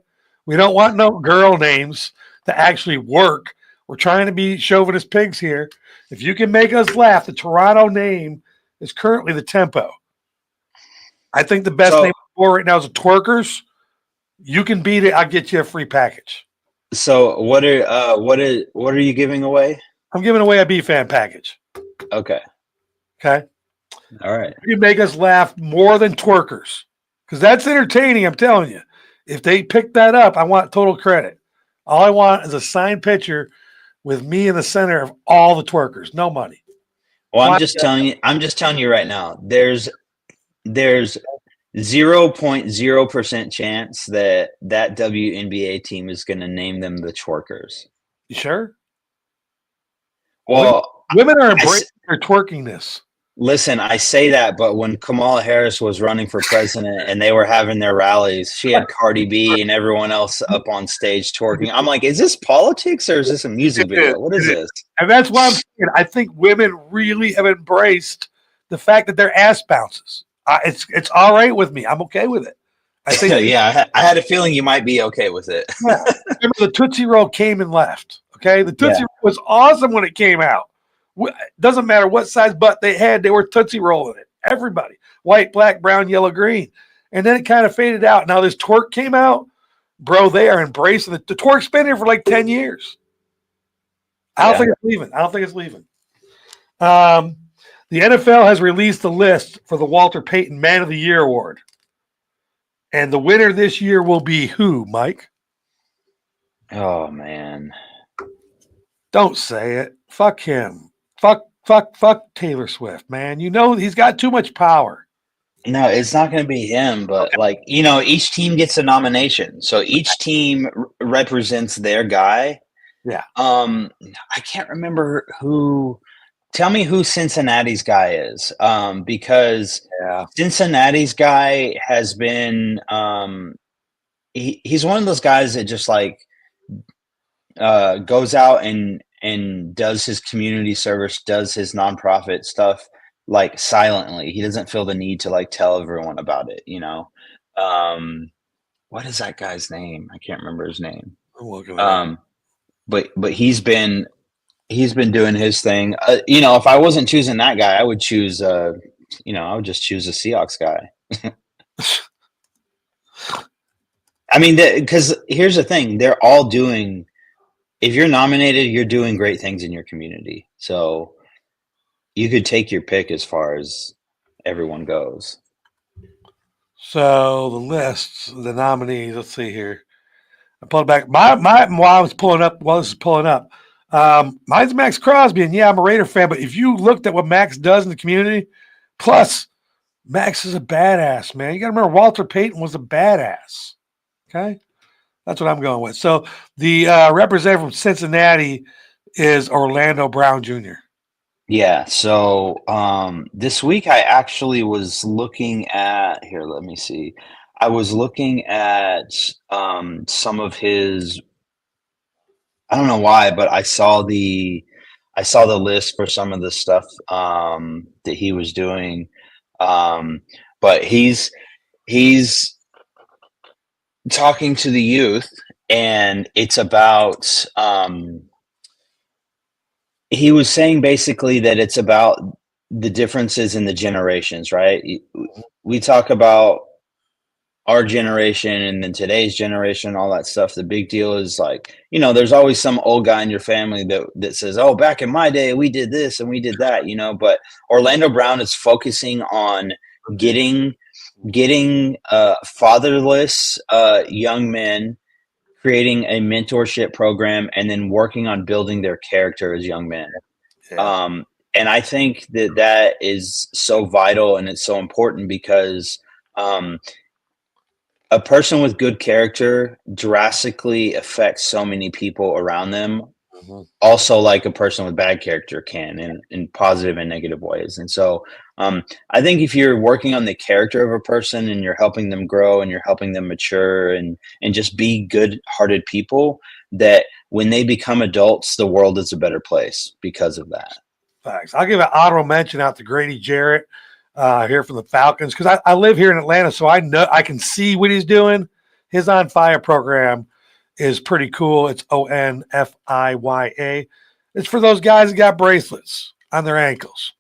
We don't want no girl names that actually work. We're trying to be chauvinist pigs here. If you can make us laugh, the Toronto name is currently the Tempo. I think the best name for right now is the Twerkers. You can beat it. I'll get you a free package. So what are you giving away? I'm giving away a B-Fan package. Okay. Okay. All right. You can make us laugh more than Twerkers. Because that's entertaining, I'm telling you. If they pick that up, I want total credit. All I want is a signed picture with me in the center of all the Twerkers. No money. Well, I'm just telling you right now, there's 0.0% chance that WNBA team is going to name them the Twerkers. You sure? Well, women are embracing their twerkiness. Listen, I say that, but when Kamala Harris was running for president and they were having their rallies, she had Cardi B and everyone else up on stage twerking. I'm like, is this politics or is this a music video? What is this? And that's why I'm saying I think women really have embraced the fact that their ass bounces. It's all right with me. I'm okay with it. I think. Yeah, I had a feeling you might be okay with it. Yeah. Remember, the Tootsie Roll came and left. Okay, the Tootsie Roll was awesome when it came out. Doesn't matter what size butt they had, they were Tootsie Rolling it. Everybody, white, black, brown, yellow, green, and then it kind of faded out. Now this twerk came out, bro. They are embracing it. The twerk's been here for like 10 years. I don't think it's leaving. The NFL has released the list for the Walter Payton Man of the Year Award. And the winner this year will be who, Mike? Oh, man. Don't say it. Fuck him. Fuck Taylor Swift, man. You know he's got too much power. No, it's not going to be him, but each team gets a nomination. So each team represents their guy. Yeah. I can't remember who. Tell me who Cincinnati's guy is, because Cincinnati's guy has been. He's one of those guys that just goes out and does his community service, does his nonprofit stuff silently. He doesn't feel the need to tell everyone about it. What is that guy's name? I can't remember his name. But he's been doing his thing. If I wasn't choosing that guy, I would choose. I would just choose a Seahawks guy. I mean, because here's the thing: they're all doing. If you're nominated, you're doing great things in your community. So you could take your pick as far as everyone goes. So the lists, the nominees. Let's see here. I pulled back. While this is pulling up. Mine's Max Crosby, and I'm a Raider fan, but if you looked at what Max does in the community, plus Max is a badass, man. You got to remember Walter Payton was a badass. Okay? That's what I'm going with. So the representative from Cincinnati is Orlando Brown Jr. Yeah. So this week I actually was looking at – here, let me see. I was looking at some of his – I don't know why, but I saw the list for some of the stuff that he was doing. But he's talking to the youth, and it's about he was saying basically that it's about the differences in the generations, right? We talk about our generation and then today's generation, all that stuff. The big deal is there's always some old guy in your family that says, oh, back in my day, we did this and we did that, but Orlando Brown is focusing on getting fatherless young men, creating a mentorship program, and then working on building their character as young men. Yeah. And I think that is so vital and it's so important because a person with good character drastically affects so many people around them. Also, like a person with bad character can in positive and negative ways. And so, I think if you're working on the character of a person and you're helping them grow and you're helping them mature and just be good-hearted people, that when they become adults, the world is a better place because of that. Thanks. I'll give an honorable mention out to Grady Jarrett here from the Falcons because I live here in Atlanta, so I know I can see what he's doing. His On Fire program is pretty cool. It's ONFIYA. It's for those guys that got bracelets on their ankles.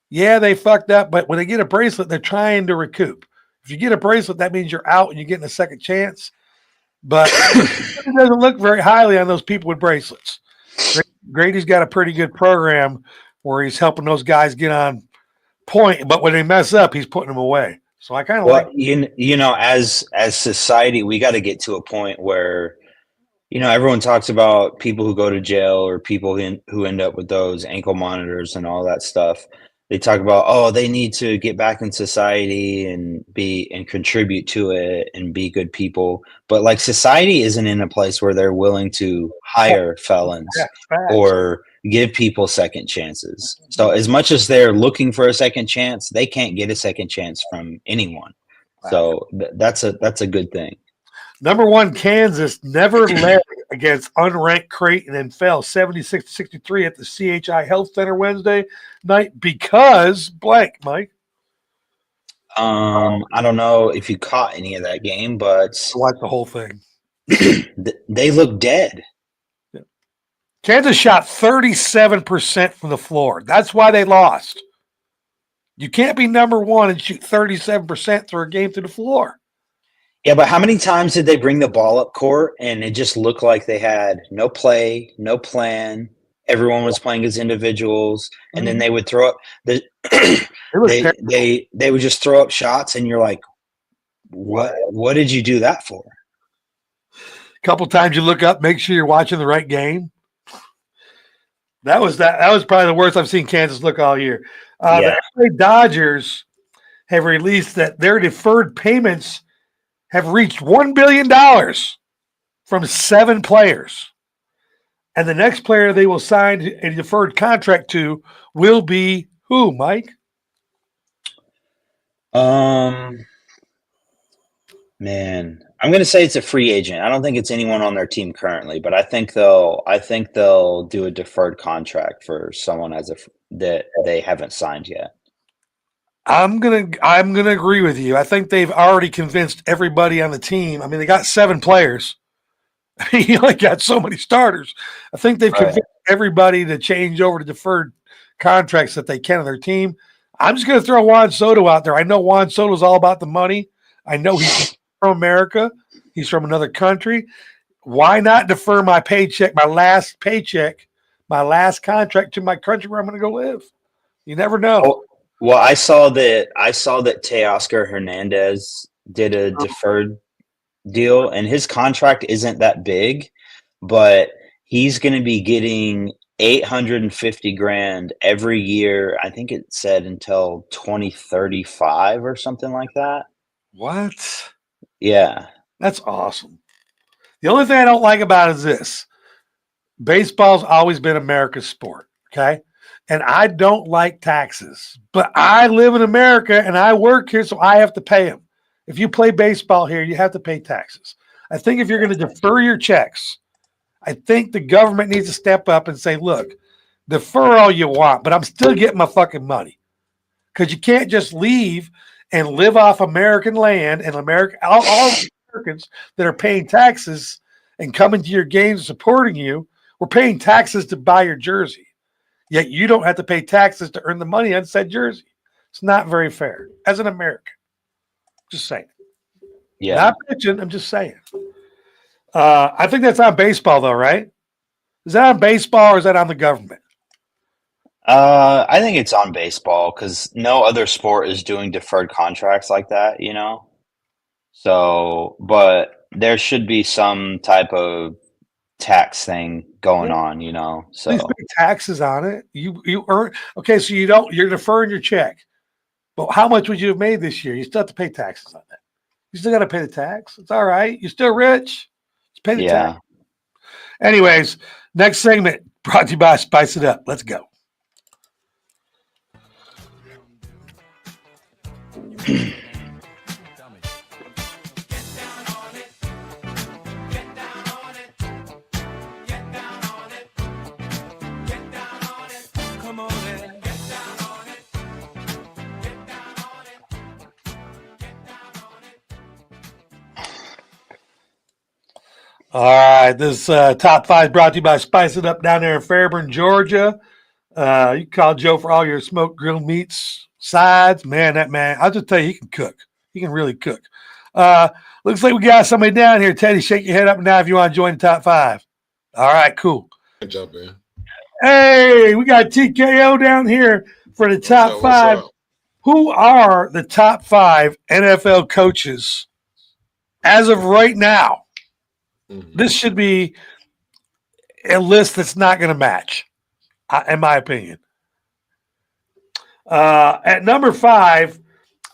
Yeah, they fucked up, but when they get a bracelet, they're trying to recoup. If you get a bracelet, that means you're out and you're getting a second chance. But it doesn't look very highly on those people with bracelets. Grady's got a pretty good program where he's helping those guys get on point, but when they mess up, he's putting them away. So I kind of like, as society, we got to get to a point where, everyone talks about people who go to jail or people who end up with those ankle monitors and all that stuff. They talk about, oh, they need to get back in society and contribute to it and be good people. But like society isn't in a place where they're willing to hire felons or give people second chances. So as much as they're looking for a second chance, they can't get a second chance from anyone. So that's a good thing. Number 1, Kansas never led against unranked Creighton and fell 76-63 at the CHI Health Center Wednesday night because blank, Mike. I don't know if you caught any of that game, but I watched the whole thing. They look dead. Yeah. Kansas shot 37% from the floor. That's why they lost. You can't be number 1 and shoot 37% through a game through the floor. Yeah, but how many times did they bring the ball up court and it just looked like they had no play, no plan? Everyone was playing as individuals, and then they would throw up they would just throw up shots, and you're like, what did you do that for? A couple times you look up, make sure you're watching the right game. That was probably the worst I've seen Kansas look all year. The LA Dodgers have released that their deferred payments have reached $1 billion from 7 players. And the next player they will sign a deferred contract to will be who, Mike? Man, I'm going to say it's a free agent. I don't think it's anyone on their team currently, but I think they'll do a deferred contract for someone that they haven't signed yet. I'm gonna agree with you. I think they've already convinced everybody on the team. I mean, they got 7 players. You only got so many starters. I think they've convinced everybody to change over to deferred contracts that they can on their team. I'm just gonna throw Juan Soto out there. I know Juan Soto's all about the money. I know he's from America. He's from another country. Why not defer my paycheck, my last paycheck, my last contract to my country where I'm gonna go live? You never know. Well, I saw that Teoscar Hernandez did a deferred deal, and his contract isn't that big, but he's going to be getting $850,000 every year. I think it said until 2035 or something like that. What? Yeah, that's awesome. The only thing I don't like about it is this: baseball's always been America's sport. Okay. And I don't like taxes, but I live in America and I work here, so I have to pay them. If you play baseball here, you have to pay taxes. I think if you're going to defer your checks, I think the government needs to step up and say, look, defer all you want, but I'm still getting my fucking money. Because you can't just leave and live off American land and all Americans that are paying taxes and coming to your games and supporting you. We're paying taxes to buy your jersey. Yet you don't have to pay taxes to earn the money on said jersey. It's not very fair as an American. Just saying. Yeah. Not bitching. I'm just saying. I think that's on baseball, though, right? Is that on baseball or is that on the government? I think it's on baseball because no other sport is doing deferred contracts like that, So, but there should be some type of tax thing going on, So Please pay taxes on it. You earn okay, so you're deferring your check. But how much would you have made this year? You still have to pay taxes on that. You still got to pay the tax. It's all right. You're still rich. Just pay the tax. Anyways, next segment brought to you by Spice It Up. Let's go. All right, this top five brought to you by Spice It Up down there in Fairburn, Georgia. You can call Joe for all your smoked grilled meats, sides. Man, that man, I'll just tell you, he can cook. He can really cook. Looks like we got somebody down here. Teddy, shake your head up and down if you want to join the top five. All right, cool. Jump in. Hey, we got TKO down here for the top five. Who are the top five NFL coaches as of right now? This should be a list that's not going to match, in my opinion. At number 5,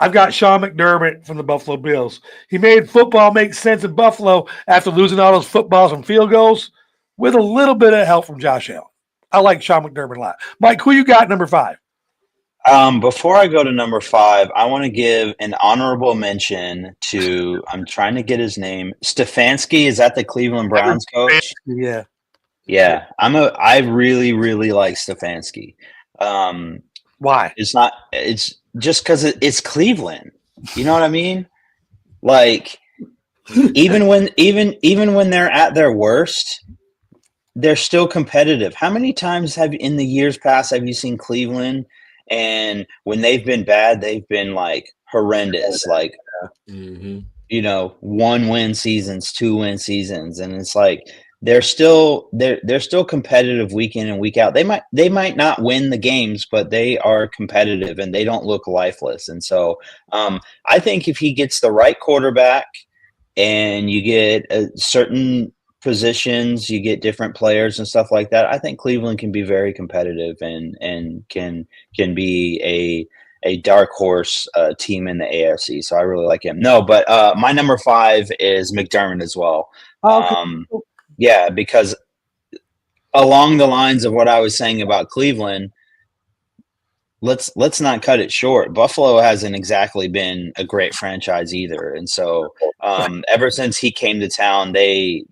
I've got Sean McDermott from the Buffalo Bills. He made football make sense in Buffalo after losing all those footballs and field goals with a little bit of help from Josh Allen. I like Sean McDermott a lot. Mike, who you got number 5? Before I go to number 5, I want to give an honorable mention to, I'm trying to get his name, Stefanski. Is that the Cleveland Browns coach? Yeah. Yeah. I really, really like Stefanski. Why? It's just because it's Cleveland. You know what I mean? Like, even when they're at their worst, they're still competitive. How many times in the years past have you seen Cleveland? And when they've been bad, they've been like horrendous, like, 1-win seasons, 2-win seasons. And it's like, they're still competitive week in and week out. They might not win the games, but they are competitive and they don't look lifeless. And so I think if he gets the right quarterback and you get certain positions, you get different players and stuff like that, I think Cleveland can be very competitive and can be a dark horse team in the AFC. So I really like him. No, but my number 5 is McDermott as well. Yeah, because along the lines of what I was saying about Cleveland, let's not cut it short. Buffalo hasn't exactly been a great franchise either, and so ever since he came to town, there's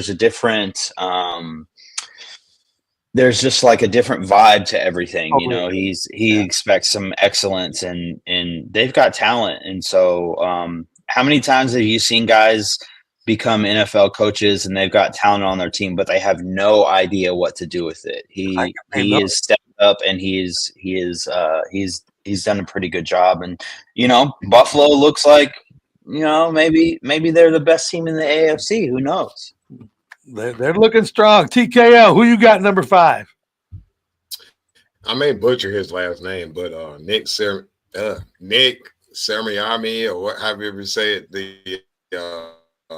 a different there's just like a different vibe to everything. He expects some excellence, and they've got talent, and so how many times have you seen guys become NFL coaches and they've got talent on their team, but they have no idea what to do with it? He has stepped up and he's done a pretty good job. And Buffalo looks like maybe they're the best team in the AFC. Who knows? They're looking strong. TKO, who you got number 5? I may butcher his last name, but Nick Sirianni, or what, however you say it, the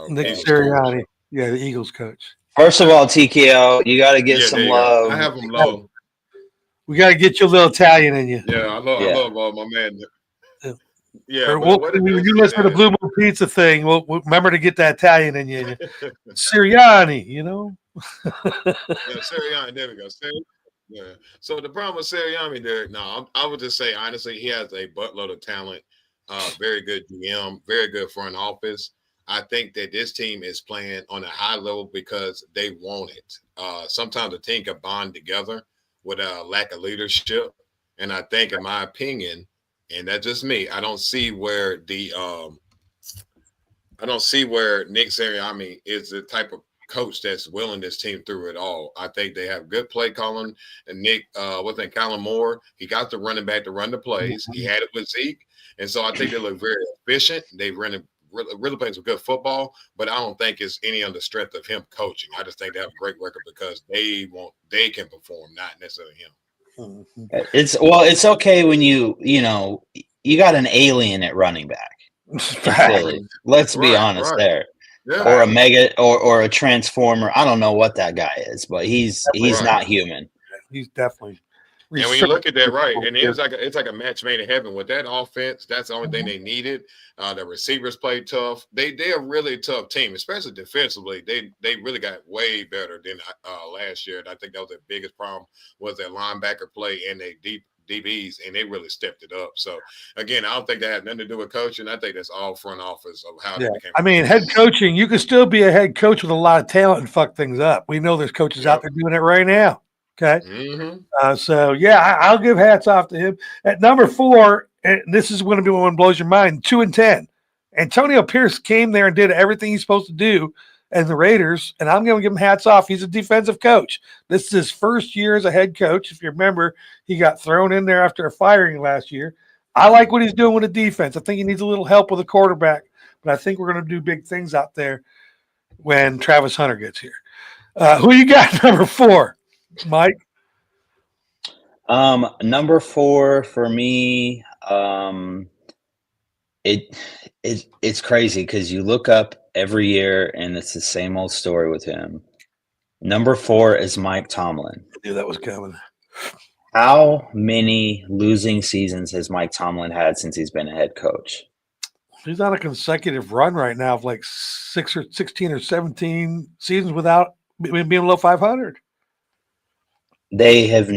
Nick Eagles Sirianni. coach. Yeah, the Eagles coach. First of all, TKO, you got to get some love. I have him low. We got to get you a little Italian in you. Yeah, I love my man. Yeah, when you listen to the Blue Moon Pizza thing, we'll remember to get that Italian in you. Sirianni, Yeah, Sirianni, there we go. Yeah. So the problem with Sirianni there, I would just say, honestly, he has a buttload of talent, very good GM, very good front office. I think that this team is playing on a high level because they want it. Sometimes a team can bond together with a lack of leadership. And I think, in my opinion, and that's just me, I don't see where Nick Sirianni is the type of coach that's willing this team through it all. I think they have good play calling. And Kellen Moore, he got the running back to run the plays. He had it with Zeke. And so I think they look very efficient. They really playing some good football, but I don't think it's any on the strength of him coaching. I just think they have a great record because they can perform, not necessarily him. It's okay when you got an alien at running back. Let's be honest there. Yeah. or a mega or a transformer. I don't know what that guy is, but he's Right. not human. He's definitely. And when you look at that, right, and it's like a match made in heaven with that offense. That's the only thing they needed. The receivers played tough. They're a really tough team, especially defensively. They really got way better than last year. And I think that was their biggest problem was their linebacker play and their DBs, and they really stepped it up. So again, I don't think that had nothing to do with coaching. I think that's all front office of how they became. I mean, head coaching, you can still be a head coach with a lot of talent and fuck things up. We know there's coaches out there doing it right now. Okay. So, yeah, I'll give hats off to him. At number 4, and this is going to be one that blows your mind, 2-10. Antonio Pierce came there and did everything he's supposed to do as the Raiders, and I'm going to give him hats off. He's a defensive coach. This is his first year as a head coach. If you remember, he got thrown in there after a firing last year. I like what he's doing with the defense. I think he needs a little help with the quarterback, but I think we're going to do big things out there when Travis Hunter gets here. Who you got number 4? Mike? Number 4 for me, it's crazy because you look up every year and it's the same old story with him. Number 4 is Mike Tomlin. I knew that was coming. How many losing seasons has Mike Tomlin had since he's been a head coach? He's on a consecutive run right now of like 16 or 17 seasons without being below 500. They have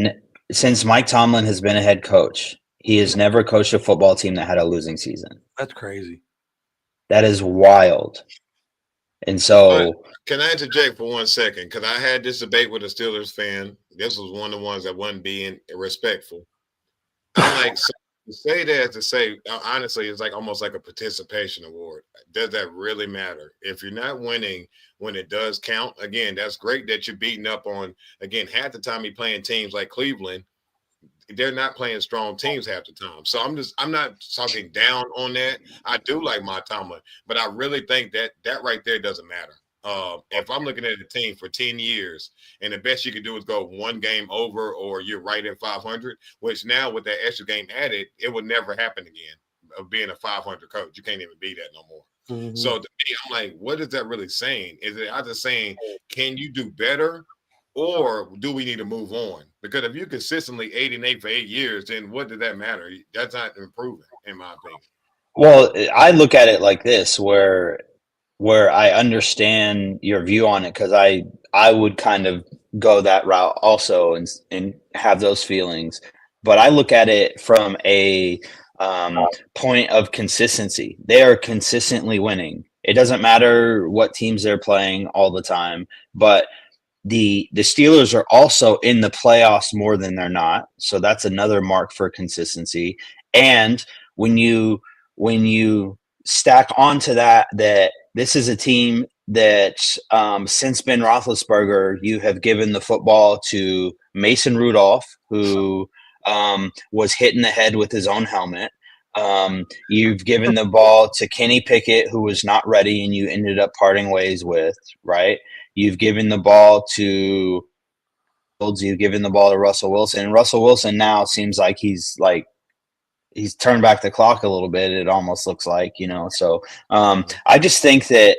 since Mike Tomlin has been a head coach, he has never coached a football team that had a losing season. That's crazy. That is wild. And so, can I interject for 1 second? Because I had this debate with a Steelers fan. This was one of the ones that wasn't being respectful. I'm like, so to say that, to say, honestly, it's like almost like a participation award. Does that really matter? If you're not winning when it does count, again, that's great that you're beating up on, again, half the time you're playing teams like Cleveland. They're not playing strong teams half the time. So I'm not talking down on that. I do like Mike Tomlin, but I really think that right there doesn't matter. If I'm looking at a team for 10 years and the best you can do is go one game over or you're right at 500, which now with that extra game added, it would never happen again of being a 500 coach. You can't even be that no more. Mm-hmm. So to me, I'm like, what is that really saying? Is it either saying, can you do better or do we need to move on? Because if you're consistently 8-8 for 8 years, then what does that matter? That's not improving, in my opinion. well, I look at it like this, where I understand your view on it, because I would kind of go that route also and have those feelings. But I look at it from a point of consistency. They are consistently winning. It doesn't matter what teams they're playing all the time, but the Steelers are also in the playoffs more than they're not. So that's another mark for consistency. And when you stack onto that this is a team that since Ben Roethlisberger, you have given the football to Mason Rudolph, who was hit in the head with his own helmet. You've given the ball to Kenny Pickett, who was not ready, and you ended up parting ways with, right? You've given the ball to Russell Wilson. And Russell Wilson now seems like he's turned back the clock a little bit. It almost looks like, So I just think that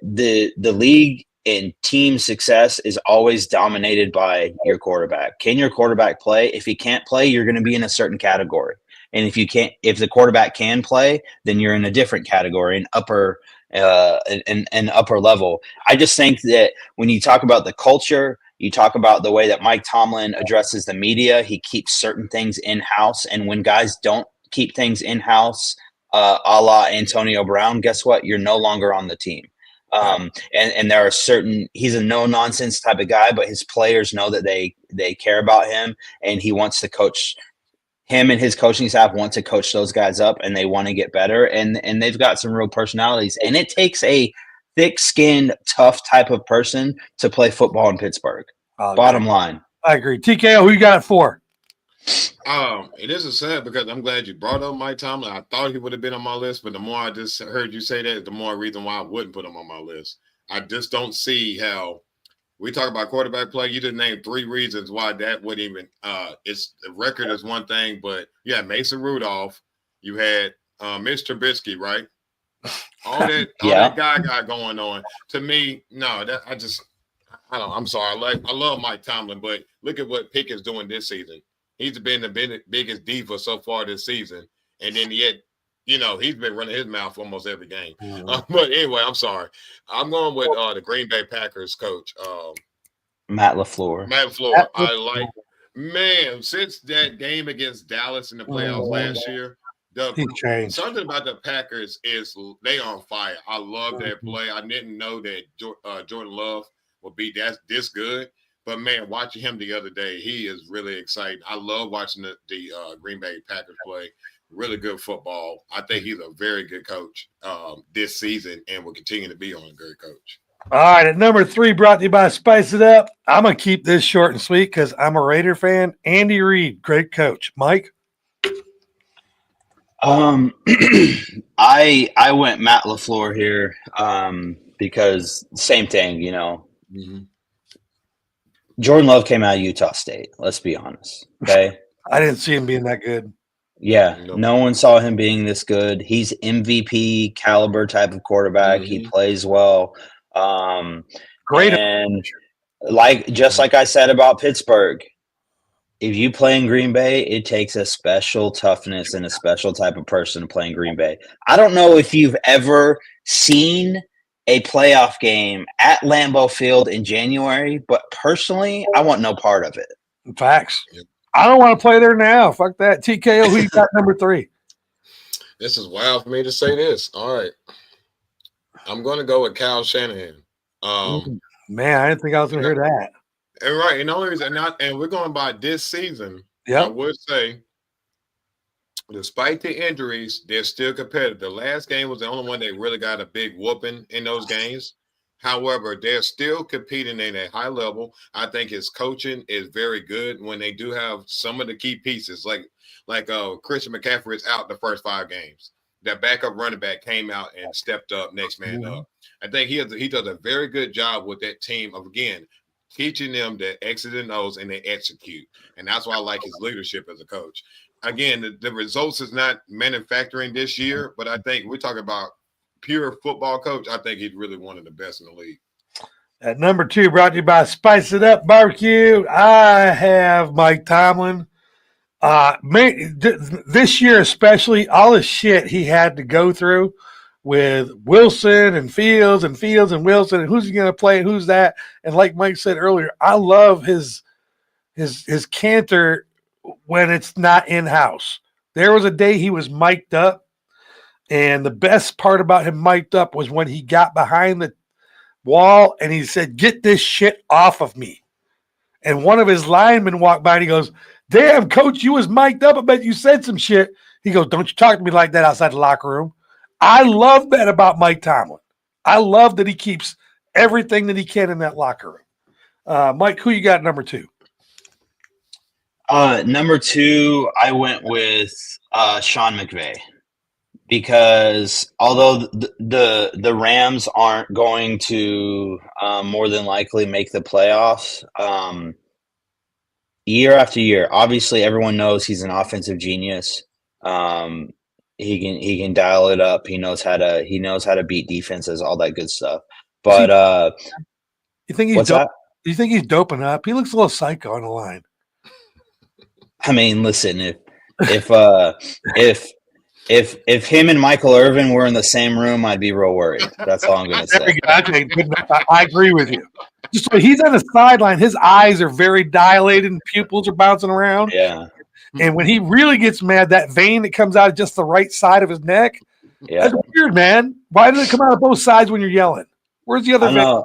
the league and team success is always dominated by your quarterback. Can your quarterback play? If he can't play, you're going to be in a certain category. And if the quarterback can play, then you're in a different category, an upper level. I just think that when you talk about the culture, you talk about the way that Mike Tomlin addresses the media, he keeps certain things in-house. And when guys don't keep things in-house, a la Antonio Brown, guess what? You're no longer on the team. And there are he's a no-nonsense type of guy, but his players know that they care about him, and he wants to coach. Him and his coaching staff want to coach those guys up, and they want to get better. And they've got some real personalities. And it takes a thick-skinned, tough type of person to play football in Pittsburgh. Bottom line. I agree. TKO, who you got it for? It is sad because I'm glad you brought up Mike Tomlin. I thought he would have been on my list, but the more I just heard you say that, the more reason why I wouldn't put him on my list. I just don't see how we talk about quarterback play. You just named 3 reasons why that would even it's the record is one thing, but yeah, Mason Rudolph, you had Mitch Trubisky, right? All that, all Yeah. that guy got going on. To me, no, that I don't. I'm sorry. I love Mike Tomlin, but look at what Pickett's doing this season. He's been the biggest diva so far this season, and then yet, he's been running his mouth almost every game. But anyway, I'm sorry. I'm going with the Green Bay Packers coach, Matt LaFleur. Matt LaFleur. I like, man, since that game against Dallas in the playoffs last year, He's changed. something about the Packers is they on fire. I love that play. I didn't know that Jordan Love would be this good. But, man, watching him the other day, he is really exciting. I love watching the Green Bay Packers play. Really good football. I think he's a very good coach this season and will continue to be on a good coach. All right, at number 3, brought to you by Spice It Up. I'm going to keep this short and sweet because I'm a Raider fan. Andy Reid, great coach. Mike? I went Matt LaFleur here because same thing, Mm-hmm. Jordan Love came out of Utah State. Let's be honest. Okay. I didn't see him being that good. Yeah. Nope. No one saw him being this good. He's MVP caliber type of quarterback. He plays well. Great. And just like I said about Pittsburgh, if you play in Green Bay, it takes a special toughness and a special type of person to play in Green Bay. I don't know if you've ever seen a playoff game at Lambeau Field in January, but personally, I want no part of it. Facts. Yep. I don't want to play there now. Fuck that. TKO, who you got number 3? This is wild for me to say this. All right. I'm going to go with Kyle Shanahan. Man, I didn't think I was going to hear that. And right, and the only reason and we're going by this season. I Yep. would say, despite the injuries, they're still competitive. The last game was the only one they really got a big whooping in those games. However, they're still competing at a high level. I think his coaching is very good when they do have some of the key pieces, like Christian McCaffrey is out the first 5 games. That backup running back came out and stepped up, next man up. I think he does a very good job with that team of, again, teaching them that X's and O's and they execute. And that's why I like his leadership as a coach. Again, the results is not manufacturing this year, but I think we're talking about pure football coach. I think he's really one of the best in the league. At number 2, brought to you by Spice It Up Barbecue, I have Mike Tomlin. This year especially, all the shit he had to go through with Wilson and Fields and Wilson and who's he going to play and who's that. And like Mike said earlier, I love his canter when it's not in-house. There was a day he was mic'd up, and the best part about him mic'd up was when he got behind the wall and he said, "Get this shit off of me." And one of his linemen walked by and he goes, "Damn, coach, you was mic'd up. I bet you said some shit." He goes, "Don't you talk to me like that outside the locker room." I love that about Mike Tomlin. I love that he keeps everything that he can in that locker room. Mike, who you got number 2? Number 2, I went with Sean McVay because although the Rams aren't going to more than likely make the playoffs year after year, obviously everyone knows he's an offensive genius. He can dial it up. He knows how to beat defenses, all that good stuff. But you think he's doping up? He looks a little psycho on the line. I mean, listen, if him and Michael Irvin were in the same room, I'd be real worried. That's all I'm going to say. I agree with you. Just so he's on the sideline, his eyes are very dilated and pupils are bouncing around. Yeah. And when he really gets mad, that vein that comes out of just the right side of his neck, that's weird, man. Why does it come out of both sides when you're yelling? Where's the other vein?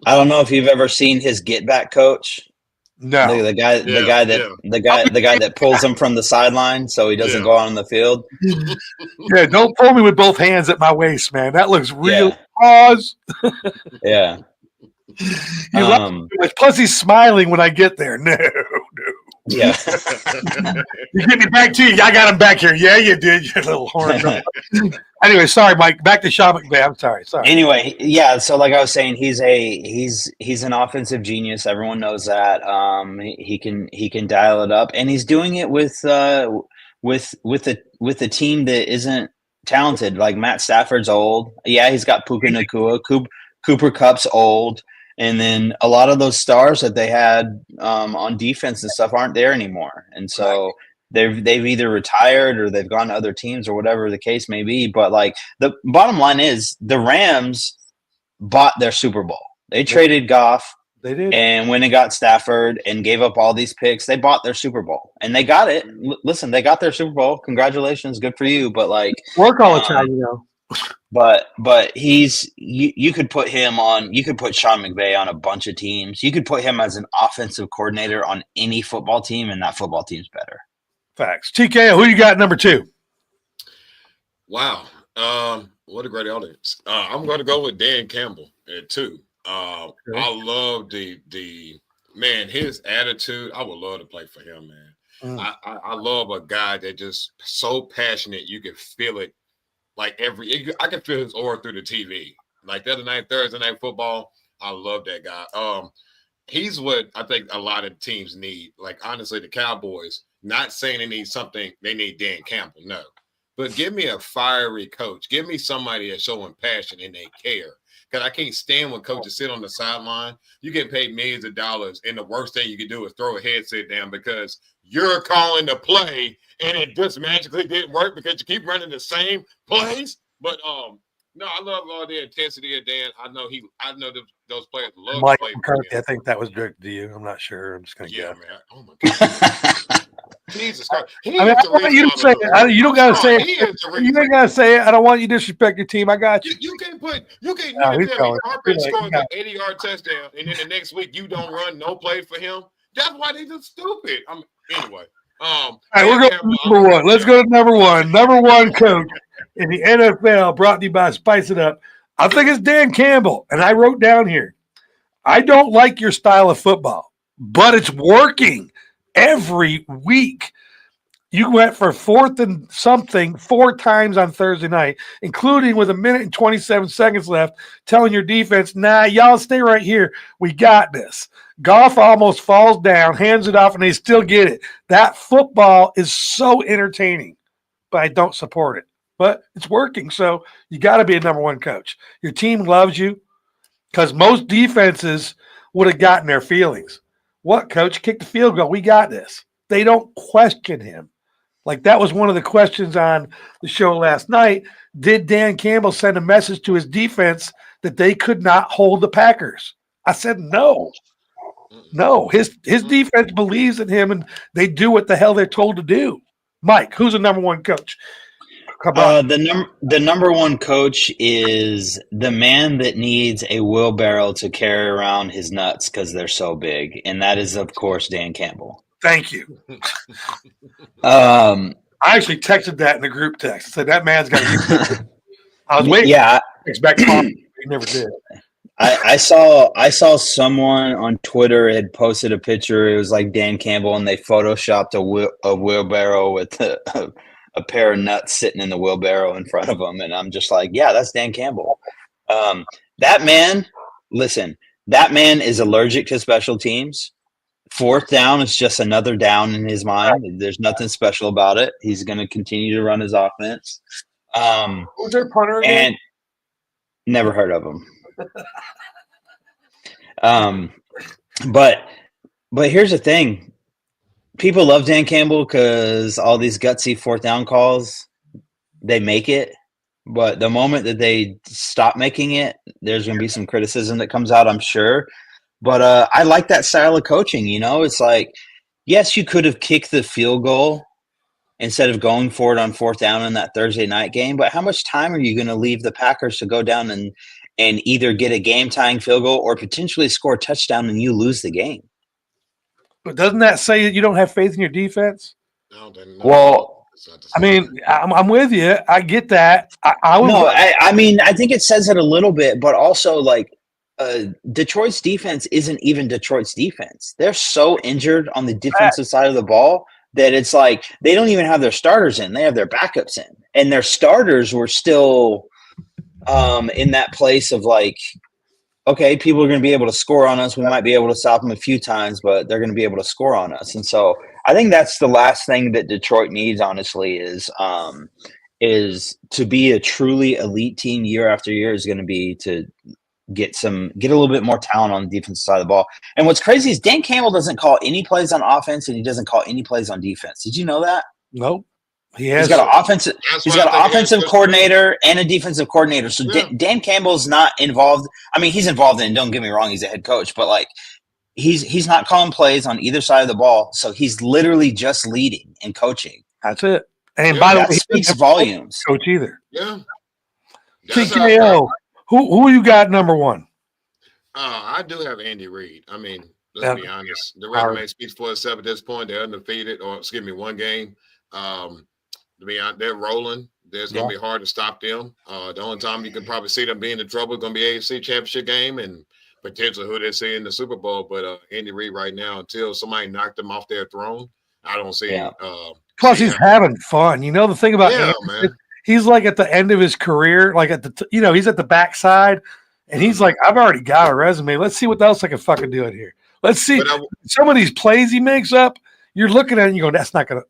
I don't know if you've ever seen his Get Back coach. No. The guy that pulls him from the sideline so he doesn't go on the field. Yeah, don't pull me with both hands at my waist, man. That looks real. Pause. Yeah. Plus, he's smiling when I get there. No. Yeah. You get me back to you. I got him back here. Yeah, you did, you little horn. Anyway, sorry, Mike. Back to Sean McVay. I'm sorry. Anyway, yeah. So, like I was saying, he's an offensive genius. Everyone knows that. He can dial it up, and he's doing it with a team that isn't talented. Like Matt Stafford's old. Yeah, he's got Puka Nacua. Cooper Kupp's old. And then a lot of those stars that they had on defense and stuff aren't there anymore. And so they've either retired or they've gone to other teams or whatever the case may be. But like the bottom line is the Rams bought their Super Bowl. They traded Goff. They did. And when they got Stafford and gave up all these picks, they bought their Super Bowl. And they got it. Listen, they got their Super Bowl. Congratulations. Good for you. But like work all the time, you know. But you could put him on, you could put Sean McVay on a bunch of teams. You could put him as an offensive coordinator on any football team, and that football team's better. Facts. TKO, who you got number 2? Wow. What a great audience. I'm going to go with Dan Campbell at 2. I love the man, his attitude. I would love to play for him, man. I love a guy that just so passionate. You can feel it. Like I can feel his aura through the TV. Like the other night, Thursday Night Football, I love that guy. He's what I think a lot of teams need. Like honestly, the Cowboys, not saying they need something, they need Dan Campbell, no. But give me a fiery coach. Give me somebody that's showing passion and they care. Because I can't stand when coaches sit on the sideline. You get paid millions of dollars, and the worst thing you can do is throw a headset down because you're calling the play, and it just magically didn't work because you keep running the same plays. But no, I love all the intensity of Dan. I know those players love Mike to play. McCarthy, I think that was directed to you. I'm not sure. I'm just going to guess. Man. Oh my God. Jesus Christ. I mean, I don't want you to say it. You don't got to say it. You ain't got to say it. I don't want you to disrespect your team. I got you. You can't tell me Harper scores an 80-yard touchdown, and then the next week you don't run no play for him. That's why they just stupid. Anyway. All right, we're going to number 1. Let's go to number 1. Number 1 coach in the NFL, brought to you by Spice It Up. I think it's Dan Campbell, and I wrote down here, I don't like your style of football, but it's working every week. You went for 4th and something 4 times on Thursday night, including with 1 minute and 27 seconds left, telling your defense, nah, y'all stay right here. We got this. Goff almost falls down, hands it off, and they still get it. That football is so entertaining, but I don't support it. But it's working, so you got to be a number 1 coach. Your team loves you because most defenses would have gotten their feelings. What, coach? Kick the field goal. We got this. They don't question him. Like that was one of the questions on the show last night. Did Dan Campbell send a message to his defense that they could not hold the Packers? I said no. No, his defense believes in him, and they do what the hell they're told to do. Mike, who's the number 1 coach? The number 1 coach is the man that needs a wheelbarrow to carry around his nuts because they're so big, and that is, of course, Dan Campbell. Thank you. I actually texted that in the group text. I said that man's got to be. I was waiting. Yeah, expect he never did. I saw someone on Twitter had posted a picture. It was like Dan Campbell, and they photoshopped a wheelbarrow with a pair of nuts sitting in the wheelbarrow in front of him, and I'm just like, yeah, that's Dan Campbell. That man is allergic to special teams. 4th down is just another down in his mind. There's nothing special about it. He's going to continue to run his offense. Who's their punter again? And never heard of him. But here's the thing. People love Dan Campbell because all these gutsy 4th down calls, they make it. But the moment that they stop making it, there's going to be some criticism that comes out, I'm sure. But I like that style of coaching. You know, it's like, yes, you could have kicked the field goal instead of going for it on 4th down in that Thursday night game. But how much time are you going to leave the Packers to go down and either get a game-tying field goal or potentially score a touchdown and you lose the game? But doesn't that say that you don't have faith in your defense? No. Well, I mean, I'm with you. I get that. I mean, I think it says it a little bit, but also like Detroit's defense isn't even Detroit's defense. They're so injured on the defensive side of the ball that it's like they don't even have their starters in. They have their backups in. And their starters were still in that place of like, okay, people are going to be able to score on us. We might be able to stop them a few times, but they're going to be able to score on us. And so I think that's the last thing that Detroit needs, honestly, is is to be a truly elite team year after year is going to be to get a little bit more talent on the defensive side of the ball. And what's crazy is Dan Campbell doesn't call any plays on offense and he doesn't call any plays on defense. Did you know that? Nope. He's got an offensive coordinator and a defensive coordinator. So Dan Campbell's not involved. I mean, he's involved in, don't get me wrong, he's a head coach, but like he's not calling plays on either side of the ball. So he's literally just leading and coaching. That's it. And by the way, he speaks volumes. Coach either. Yeah. TKO. Who you got number one? I do have Andy Reid. I mean, let's be honest. The resume speaks for itself at this point. They're undefeated, or excuse me, one game. To be honest, they're rolling. It's going to be hard to stop them. The only time you can probably see them being in trouble is going to be AFC Championship game and potentially who they see in the Super Bowl. But Andy Reid right now, until somebody knocked them off their throne, I don't see. Plus, he's having fun. You know the thing about Andy, man. He's like at the end of his career, like at the he's at the backside, and he's like, I've already got a resume. Let's see what else I can fucking do in here. Let's see some of these plays he makes up. You're looking at it and you go, that's not gonna.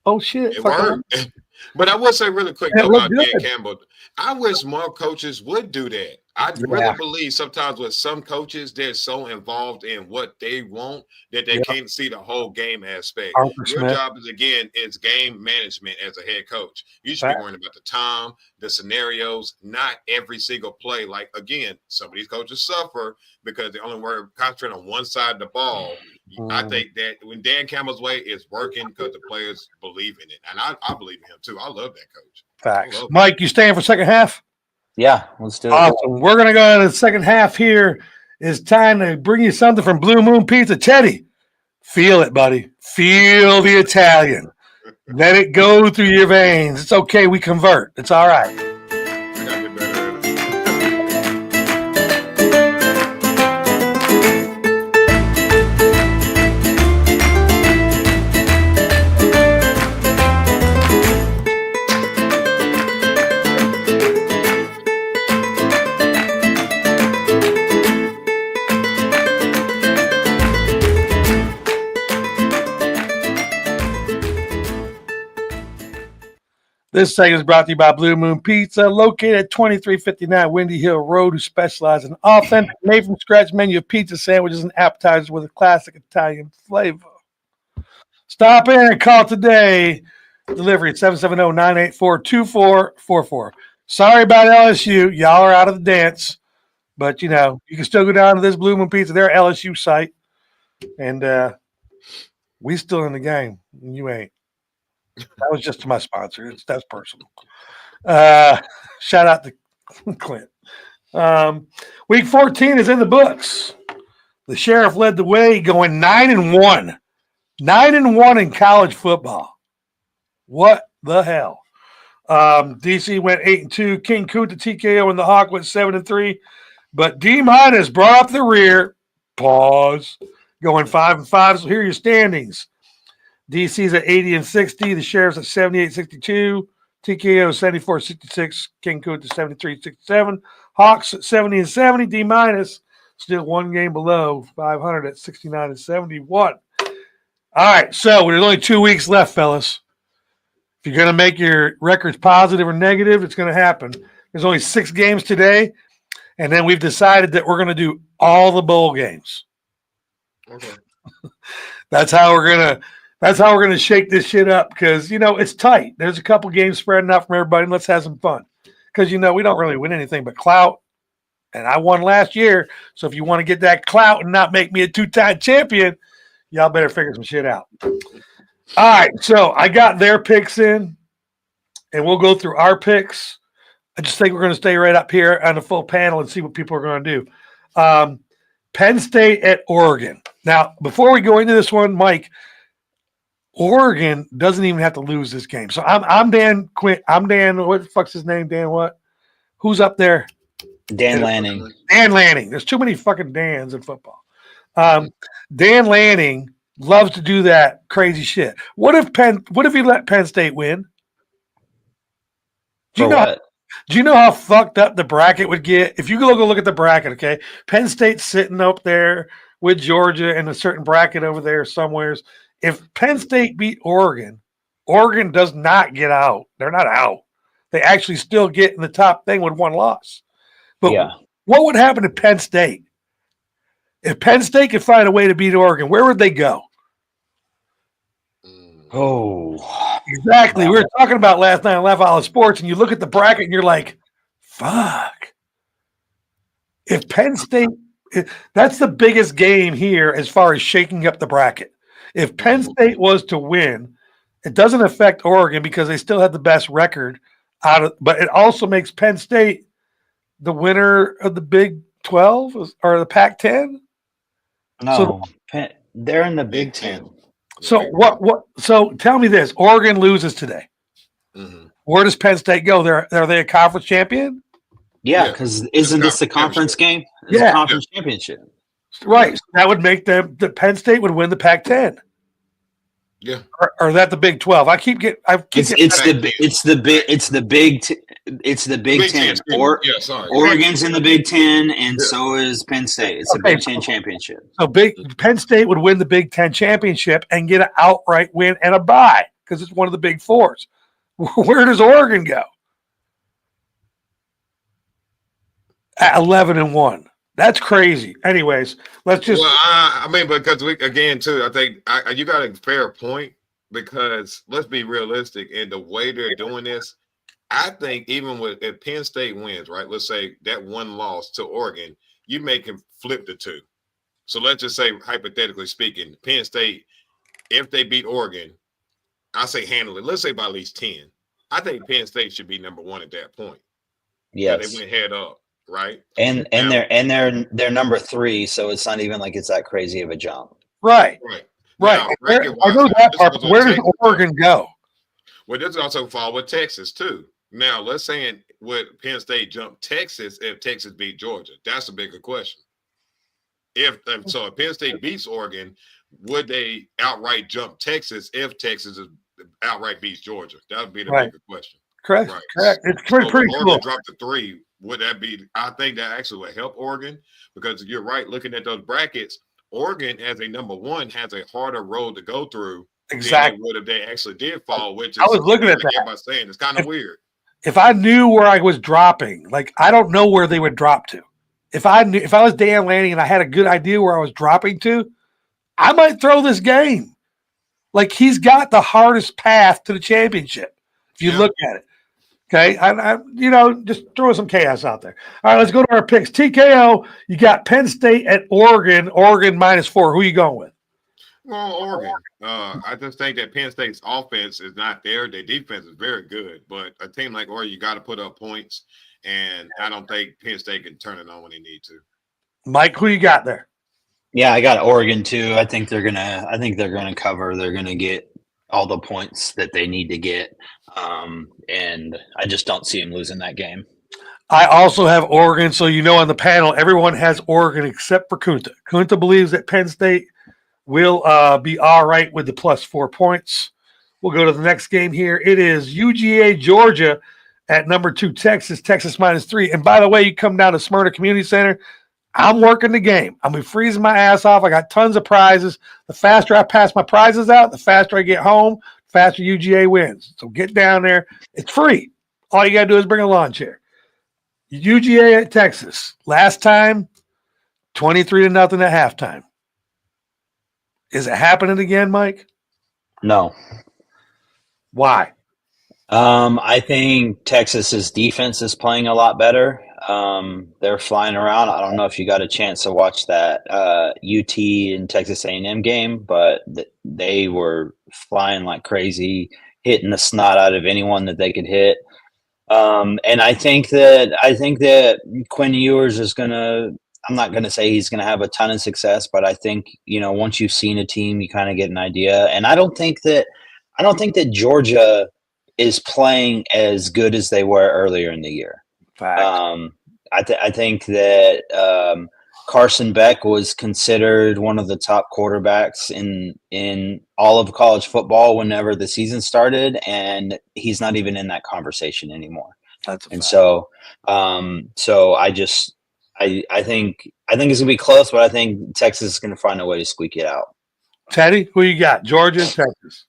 Oh shit! It worked. But I will say really quick about Dan Campbell. I wish more coaches would do that. I really believe sometimes with some coaches, they're so involved in what they want that they can't see the whole game aspect. Your job is game management as a head coach. You should be worrying about the time, the scenarios, not every single play. Like, again, some of these coaches suffer because they only concentrate on one side of the ball. I think that when Dan Campbell's way is working because the players believe in it. And I believe in him too. I love that coach. Facts. Mike, you staying for second half? Yeah, let's do it. Awesome. We're going to go into the second half here. It's time to bring you something from Blue Moon Pizza. Teddy, feel it, buddy. Feel the Italian. Let it go through your veins. It's okay. We convert. It's all right. This segment is brought to you by Blue Moon Pizza, located at 2359 Windy Hill Road, who specialize in authentic, made-from-scratch menu of pizza sandwiches and appetizers with a classic Italian flavor. Stop in and call today. Delivery at 770-984-2444. Sorry about LSU. Y'all are out of the dance. But, you can still go down to this Blue Moon Pizza, their LSU site. And we still in the game. And you ain't. That was just to my sponsor. That's personal. Shout out to Clint. Week 14 is in the books. The Sheriff led the way, going 9-1. 9-1 in college football. What the hell? DC went 8-2. King Kunta TKO and the Hawk went 7-3. But D-minus brought up the rear. Pause. Going 5-5. So here are your standings. DC's at 80-60. The Sheriff's at 78-62. TKO 74-66. King Kunta 73-67. Hawks at 70-70. D-minus still one game below 500 at 69-71. All right, so there's only 2 weeks left, fellas. If you're going to make your records positive or negative, it's going to happen. There's only 6 games today, and then we've decided that we're going to do all the bowl games. Okay. That's how we're going to shake this shit up because, it's tight. There's a couple games spreading out from everybody, and let's have some fun. Because, we don't really win anything but clout. And I won last year, so if you want to get that clout and not make me a 2-time champion, y'all better figure some shit out. All right, so I got their picks in, and we'll go through our picks. I just think we're going to stay right up here on the full panel and see what people are going to do. Penn State at Oregon. Now, before we go into this one, Mike, Oregon doesn't even have to lose this game. So I'm Dan Quinn. I'm Dan. What the fuck's his name? Dan what? Who's up there? Dan Lanning. Dan Lanning. There's too many fucking Dans in football. Dan Lanning loves to do that crazy shit. What if he let Penn State win? Do you know how fucked up the bracket would get? If you go look at the bracket, okay? Penn State's sitting up there with Georgia and a certain bracket over there somewheres. If Penn State beat Oregon, Oregon does not get out. They're not out. they actually still get in the top thing with one loss. But Yeah. what would happen to Penn State? If Penn State could find a way to beat Oregon, where would they go? Oh, Exactly. We were talking about last night on Laugh Out Loud Sports, and you look at the bracket and you're like, fuck. If Penn State, that's the biggest game here as far as shaking up the bracket. If Penn State was to win, it doesn't affect Oregon because they still have the best record but it also makes Penn State the winner of the Big 12 or the Pac-10. no. They're in the Big Ten. So what? So tell me this: Oregon loses today. Mm-hmm. Where does Penn State go? Are they a conference champion? Yeah, because isn't this the conference game? It's a conference championship. Right. So that would make them the Penn State would win the Pac-10. Yeah. Or that the Big 12. It's the Big Ten. Oregon's in the Big Ten, and so is Penn State. It's a Big Ten championship. So Penn State would win the Big Ten championship and get an outright win and a bye because it's one of the Big Fours. Where does Oregon go? At 11-1. That's crazy. Anyways, let's just. Well, I mean, because again, too, I think you got a fair point because let's be realistic. And the way they're doing this, I think even if Penn State wins, right? Let's say that one loss to Oregon, you make him flip the two. So let's just say, hypothetically speaking, Penn State, if they beat Oregon, I say handle it. Let's say by at least 10. I think Penn State should be number one at that point. Yes, they went head up. Right. And they're number 3, so it's not even like it's that crazy of a jump. Right. Now, I know that part. Where does Oregon go? Well, this also fall with Texas too. Now, let's say would Penn State jump Texas if Texas beat Georgia? That's a bigger question. If Penn State beats Oregon, would they outright jump Texas if Texas outright beats Georgia? That would be the bigger question. Correct. Right. Correct. It's pretty Oregon cool. Dropped to 3. Would that be? I think that actually would help Oregon because you're right. Looking at those brackets, Oregon as a number 1 has a harder road to go through. Exactly. Than it would if they actually did fall. Which is I was looking at that. Everybody's saying it's kind of weird. If I knew where I was dropping, like I don't know where they would drop to. If I was Dan Lanning and I had a good idea where I was dropping to, I might throw this game. Like he's got the hardest path to the championship. If you look at it. Okay, just throw some chaos out there. All right, let's go to our picks. TKO, you got Penn State at Oregon -4. Who are you going with? Well, Oregon. I just think that Penn State's offense is not there. Their defense is very good, but a team like Oregon, you got to put up points, and I don't think Penn State can turn it on when they need to. Mike, who you got there? Yeah, I got Oregon too. I think they're gonna cover. They're gonna get all the points that they need to get. And I just don't see him losing that game. I also have Oregon. So, on the panel, everyone has Oregon except for Kunta. Kunta believes that Penn State will be all right with the +4 points. We'll go to the next game here. It is UGA, Georgia at number 2, Texas -3. And by the way, you come down to Smyrna Community Center. I'm working the game. I'm be freezing my ass off. I got tons of prizes. The faster I pass my prizes out, the faster I get home, the faster UGA wins. So get down there. It's free. All you got to do is bring a lawn chair. UGA at Texas. Last time, 23-0 at halftime. Is it happening again, Mike? No. Why? I think Texas's defense is playing a lot better. They're flying around. I don't know if you got a chance to watch that UT and Texas A&M game, but they were flying like crazy, hitting the snot out of anyone that they could hit. And I think that Quinn Ewers is gonna. I'm not gonna say he's gonna have a ton of success, but I think once you've seen a team, you kind of get an idea. And I don't think that Georgia is playing as good as they were earlier in the year. I think that Carson Beck was considered one of the top quarterbacks in all of college football whenever the season started, and he's not even in that conversation anymore. So I think it's gonna be close, but I think Texas is gonna find a way to squeak it out. Teddy, who you got? Georgia, Texas.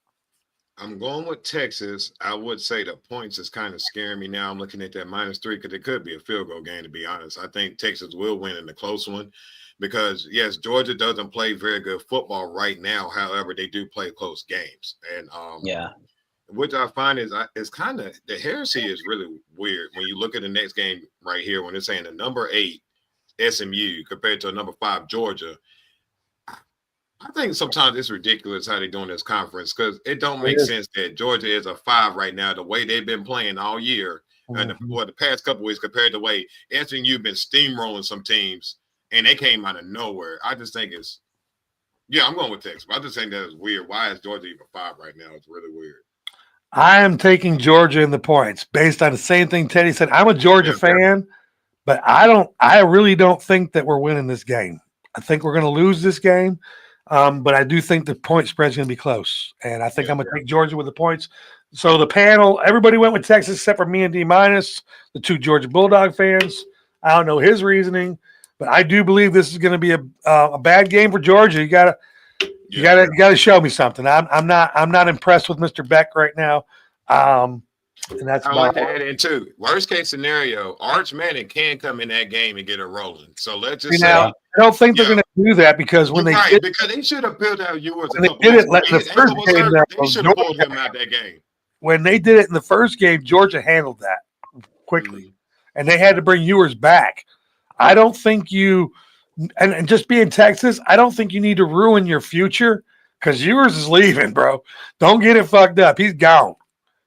I'm going with Texas. I would say the points is kind of scaring me now. I'm looking at that -3 because it could be a field goal game, to be honest. I think Texas will win in the close one because, yes, Georgia doesn't play very good football right now. However, they do play close games. And Yeah. which I find is it's kind of the heresy is really weird when you look at the next game right here when it's saying the number 8 SMU compared to a number 5 Georgia. I think sometimes it's ridiculous how they're doing this conference because it don't make sense that Georgia is a 5 right now, the way they've been playing all year and the past couple weeks compared to the way SMU been steamrolling some teams and they came out of nowhere. I just think I'm going with Texas. But I just think that is weird. Why is Georgia even 5 right now? It's really weird. I am taking Georgia in the points based on the same thing Teddy said. I'm a Georgia fan, but I really don't think that we're winning this game. I think we're going to lose this game. But I do think the point spread is going to be close, and I think I'm going to take Georgia with the points. So the panel, everybody went with Texas except for me and D-, the 2 Georgia Bulldog fans. I don't know his reasoning, but I do believe this is going to be a bad game for Georgia. You got to show me something. I'm not impressed with Mr. Beck right now. And that's I like to add in too. Worst case scenario, Arch Manning can come in that game and get it rolling. So let's just say. I don't think they're going to do that because when because they should have built out yours. When they did it in the first game, they should have pulled him out that game. When they did it in the first game, Georgia handled that quickly, and they had to bring Ewers back. I don't think and just being Texas, I don't think you need to ruin your future because Ewers is leaving, bro. Don't get it fucked up. He's gone.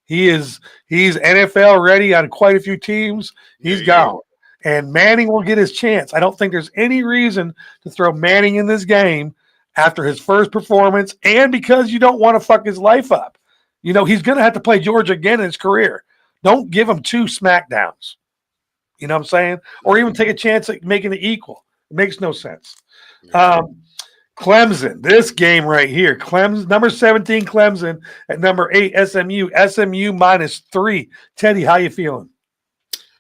He's NFL ready on quite a few teams. He's gone. And Manning will get his chance. I don't think there's any reason to throw Manning in this game after his first performance and because you don't want to fuck his life up. He's going to have to play Georgia again in his career. Don't give him 2 smackdowns. You know what I'm saying? Or even take a chance at making it equal. It makes no sense. Clemson, this game right here. Clemson, number 17 Clemson at number 8 SMU. SMU -3. Teddy, how you feeling?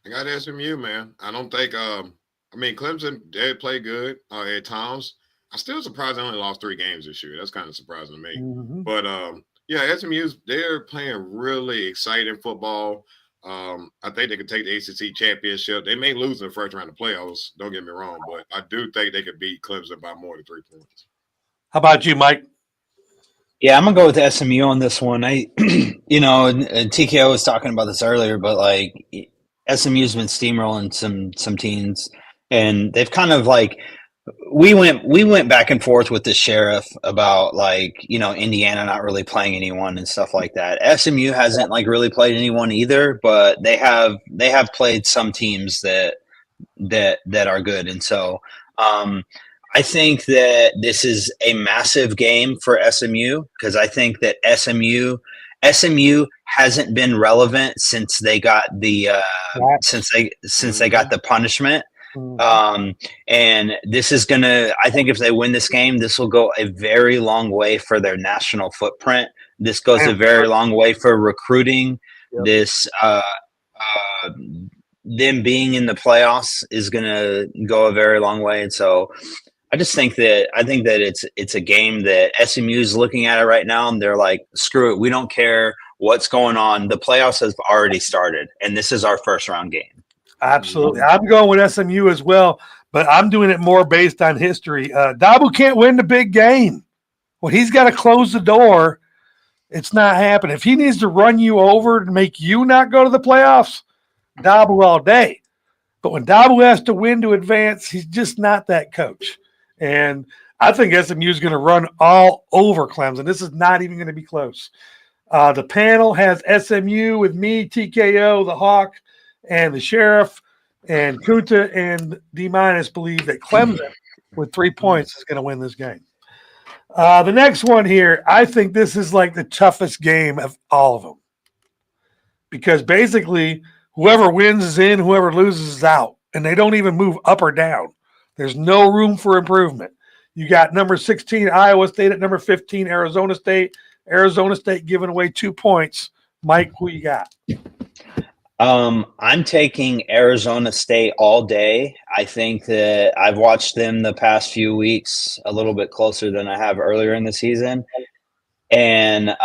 I got SMU, man. I don't think Clemson, they play good at times. I'm still surprised they only lost 3 games this year. That's kind of surprising to me. But SMU's they're playing really exciting football. I think they could take the ACC championship. They may lose in the first round of playoffs. Don't get me wrong, but I do think they could beat Clemson by more than 3 points. How about you, Mike? Yeah, I'm gonna go with SMU on this one. And TKO was talking about this earlier, but like SMU's been steamrolling some teams, and they've kind of like we went back and forth with the sheriff about Indiana not really playing anyone and stuff like that. SMU hasn't really played anyone either, but they have played some teams that are good, and so I think that this is a massive game for SMU because I think that SMU hasn't been relevant since they got the since they got the punishment. And this is I think if they win this game, this will go a very long way for their national footprint. This goes a very long way for recruiting. This them being in the playoffs is going to go a very long way. And so I think that it's a game that SMU is looking at it right now, and they're like, screw it, we don't care what's going on. The playoffs have already started, and this is our first round game. Absolutely. I'm going with SMU as well, but I'm doing it more based on history. Dabu can't win the big game. When he's got to close the door, it's not happening. If he needs to run you over to make you not go to the playoffs, Dabu all day. But when Dabu has to win to advance, he's just not that coach. And I think SMU is going to run all over Clemson. This is not even going to be close. The panel has SMU with me, TKO, the Hawk, and the Sheriff, and Kunta and D- believe that Clemson with 3 points is going to win this game. The next one here, I think this is like the toughest game of all of them. Because basically, whoever wins is in, whoever loses is out. And they don't even move up or down. There's no room for improvement. You got number 16, Iowa State, at number 15, Arizona State. Arizona State giving away 2 points. Mike, who you got? I'm taking Arizona State all day. I think that I've watched them the past few weeks a little bit closer than I have earlier in the season. And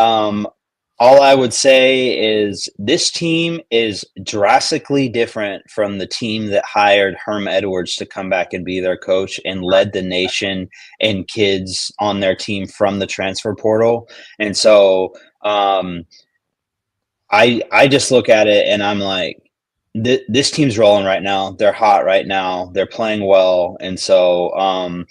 All I would say is this team is drastically different from the team that hired Herm Edwards to come back and be their coach and led the nation and kids on their team from the transfer portal. And so I just look at it and I'm like, this team's rolling right now. They're hot right now. They're playing well. And so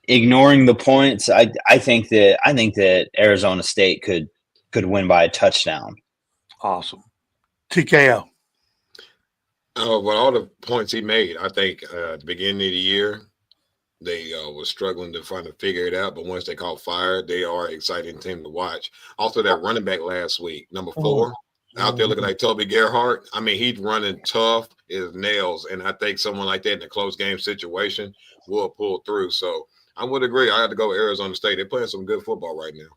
ignoring the points, I think that Arizona State could win by a touchdown. Awesome. TKO. Well, all the points he made, I think at the beginning of the year, they were struggling to figure it out. But once they caught fire, they are an exciting team to watch. Also, that running back last week, number 4, out there looking like Toby Gerhart. I mean, he's running tough as nails. And I think someone like that in a close game situation will pull through. So I would agree. I had to go with Arizona State. They're playing some good football right now.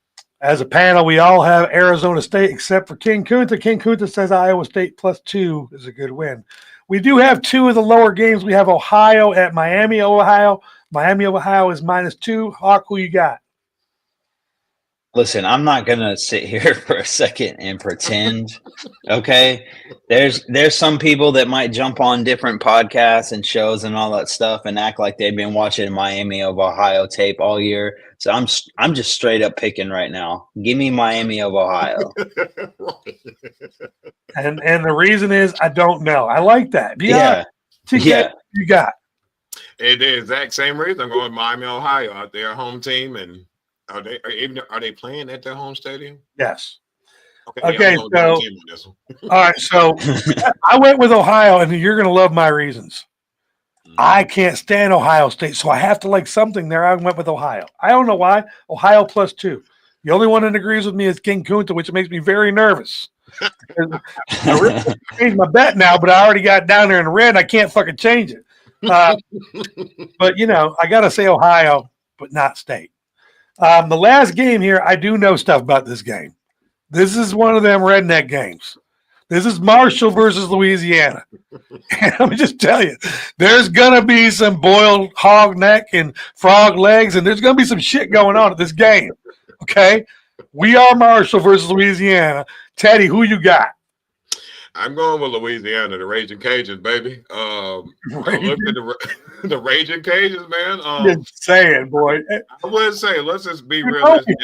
As a panel, we all have Arizona State except for King Kunta. King Kunta says Iowa State +2 is a good win. We do have 2 of the lower games. We have Ohio at Miami, Ohio. Miami, Ohio is -2. Hawk, who you got? Listen, I'm not gonna sit here for a second and pretend. Okay, there's some people that might jump on different podcasts and shows and all that stuff and act like they've been watching Miami of Ohio tape all year. So I'm just straight up picking right now. Give me Miami of Ohio. And the reason is I don't know. I like that. Yeah. TK, you got. And the exact same reason I'm going Miami, Ohio, out there, home team, and are they playing at their home stadium? Yes. Okay, so all right, so I went with Ohio, and you're going to love my reasons. I can't stand Ohio State, so I have to like something there. I went with Ohio. I don't know why. Ohio +2. The only one that agrees with me is King Kunta, which makes me very nervous. I really changed my bet now, but I already got it down there in red. I can't fucking change it. But, you know, I got to say Ohio, but not State. The last game here, I do know stuff about this game. This is one of them redneck games. This is Marshall versus Louisiana. And let me just tell you, there's going to be some boiled hog neck and frog legs, and there's going to be some shit going on at this game. Okay? We are Marshall versus Louisiana. Teddy, who you got? I'm going with Louisiana, the Raging Cajuns, baby. I looked at the Raging Cajuns, man. Just saying, boy. I would say, let's just be realistic.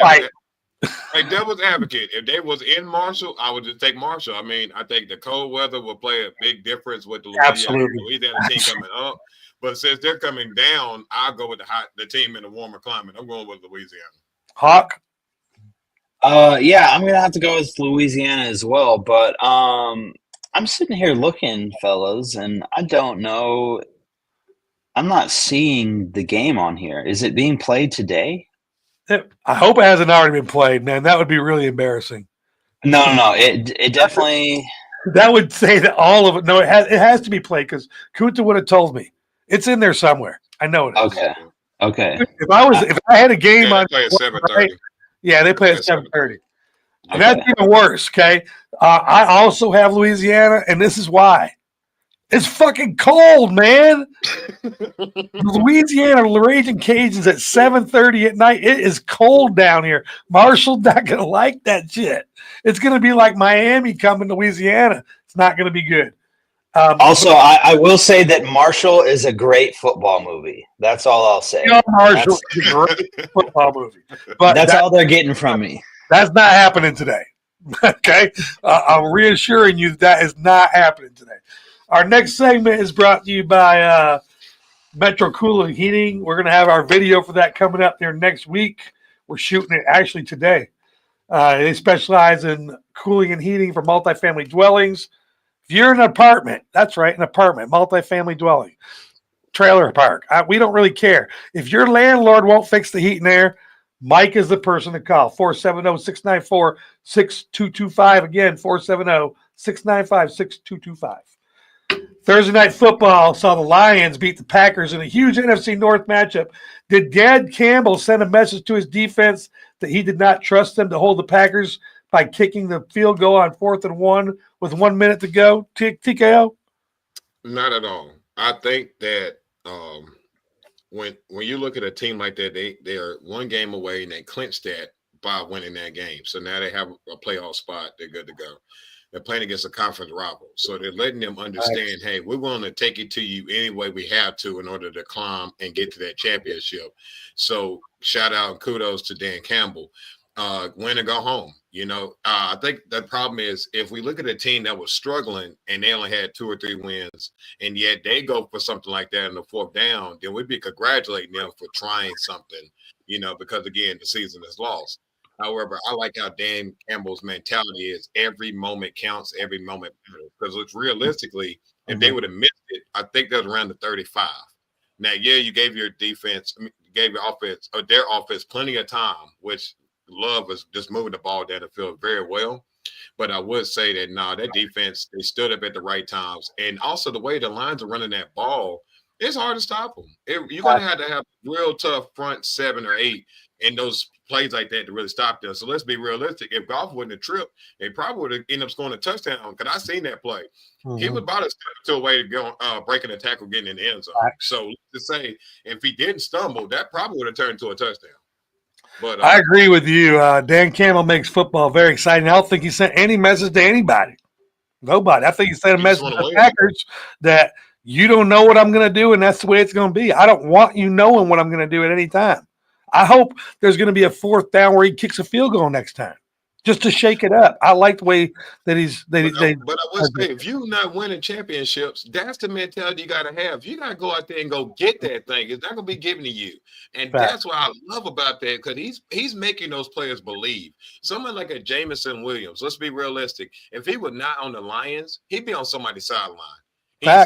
Like devil's advocate, if they was in Marshall, I would just take Marshall. I mean, I think the cold weather will play a big difference with the Louisiana team coming up. But since they're coming down, I'll go with the team in a warmer climate. I'm going with Louisiana. Hawk? Yeah, I'm gonna have to go with Louisiana as well. But I'm sitting here looking, fellas, and I don't know. I'm not seeing the game on here. Is it being played today? I hope it hasn't already been played, man. That would be really embarrassing. No. It definitely. That would say that all of it. No, it has to be played because Kunta would have told me it's in there somewhere. I know it is. Okay. If I had a game on, play at 7:30. Yeah, they play at 7:30. And that's even worse. Okay, I also have Louisiana, and this is why. It's fucking cold, man. Louisiana, Raging Cajuns at 7:30 at night. It is cold down here. Marshall not gonna like that shit. It's gonna be like Miami coming to Louisiana. It's not gonna be good. Also, I will say that Marshall is a great football movie. That's all I'll say. Marshall is a great football movie. But that's all they're getting from me. That's not happening today. Okay? I'm reassuring you that is not happening today. Our next segment is brought to you by Metro Cooling Heating. We're going to have our video for that coming up there next week. We're shooting it actually today. They specialize in cooling and heating for multifamily dwellings. If you're in an apartment, that's right, an apartment, multifamily dwelling, trailer park, we don't really care. If your landlord won't fix the heat and air, Mike is the person to call. 470-694-6225. Again, 470-695-6225. Thursday Night Football saw the Lions beat the Packers in a huge NFC North matchup. Did Dad Campbell send a message to his defense that he did not trust them to hold the Packers by kicking the field goal on 4th and 1 with 1 minute to go? TKO? Not at all. I think that when you look at a team like that, they are one game away and they clinched that by winning that game. So now they have a playoff spot. They're good to go. They're playing against a conference rival. So they're letting them understand, hey, we're going to take it to you any way we have to in order to climb and get to that championship. So shout out and kudos to Dan Campbell. Win and go home. I think the problem is if we look at a team that was struggling and they only had 2 or 3 wins, and yet they go for something like that in the 4th down, then we'd be congratulating them for trying something, because again, the season is lost. However, I like how Dan Campbell's mentality is every moment counts, every moment matters. Because it's realistically, if they would have missed it, I think that was around the 35. Now, yeah, you gave your defense, you gave your offense, or their offense plenty of time, which Love was just moving the ball down the field very well. But I would say that, that defense, they stood up at the right times. And also the way the Lions are running that ball, it's hard to stop them. You're going to have real tough front 7 or 8 in those plays like that to really stop them. So let's be realistic. If Goff wouldn't have tripped, they probably would have ended up scoring a touchdown. Because I seen that play. He was about to step to a way to go breaking a tackle, getting in the end zone. So to say, if he didn't stumble, that probably would have turned into a touchdown. But I agree with you. Dan Campbell makes football very exciting. I don't think he sent any message to anybody. Nobody. I think he sent a message to the Packers that you don't know what I'm going to do, and that's the way it's going to be. I don't want you knowing what I'm going to do at any time. I hope there's going to be a 4th down where he kicks a field goal next time, just to shake it up. I like the way that he's. But I would say, if you're not winning championships, that's the mentality you got to have. You got to go out there and go get that thing. It's not going to be given to you, and that's what I love about that, because he's making those players believe. Someone like a Jameson Williams. Let's be realistic. If he was not on the Lions, he'd be on somebody's sideline.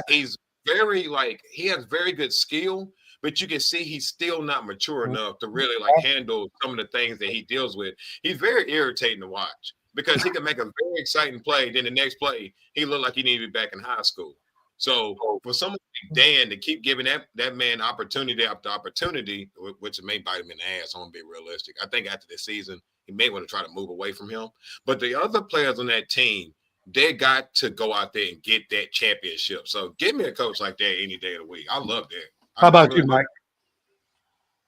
He's very he has very good skill. But you can see he's still not mature enough to really handle some of the things that he deals with. He's very irritating to watch because he can make a very exciting play. Then the next play, he looked like he needed to be back in high school. So for someone like Dan to keep giving that man opportunity after opportunity, which may bite him in the ass, I want to be realistic. I think after this season, he may want to try to move away from him. But the other players on that team, they got to go out there and get that championship. So give me a coach like that any day of the week. I love that. How about you, Mike?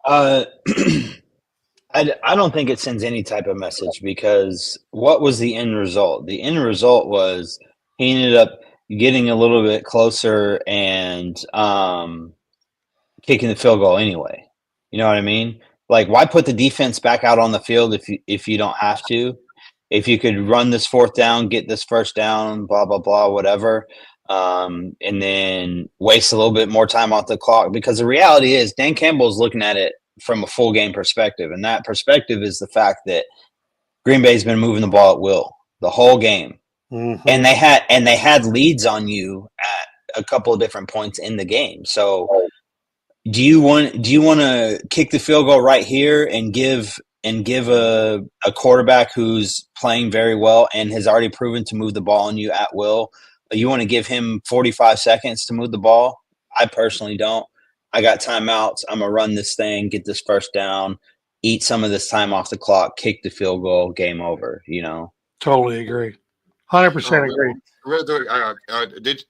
I don't think it sends any type of message, because what was the end result? The end result was he ended up getting a little bit closer and kicking the field goal anyway. You know what I mean? Why put the defense back out on the field if you don't have to? If you could run this 4th down, get this 1st down, blah, blah, blah, whatever. And then waste a little bit more time off the clock, because the reality is Dan Campbell is looking at it from a full game perspective. And that perspective is the fact that Green Bay's been moving the ball at will the whole game. Mm-hmm. And they had leads on you at a couple of different points in the game. So do you want to kick the field goal right here and give a quarterback who's playing very well and has already proven to move the ball on you at will? You want to give him 45 seconds to move the ball? I personally don't. I got timeouts. I'm going to run this thing, get this 1st down, eat some of this time off the clock, kick the field goal, game over, Totally agree. 100% agree.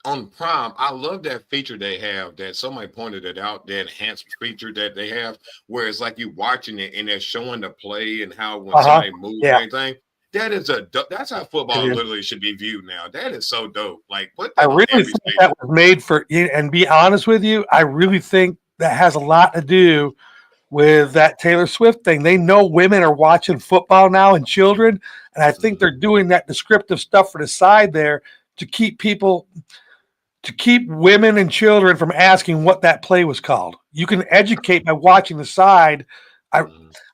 On Prime, I love that feature they have that somebody pointed it out, that enhanced feature that they have, where it's like you watching it and they're showing the play and how when somebody moves anything. That's how football literally should be viewed now. That is so dope. I really think that was made for you. And be honest with you, I really think that has a lot to do with that Taylor Swift thing. They know women are watching football now and children, and I think they're doing that descriptive stuff for the side there to keep women and children from asking what that play was called. You can educate by watching the side.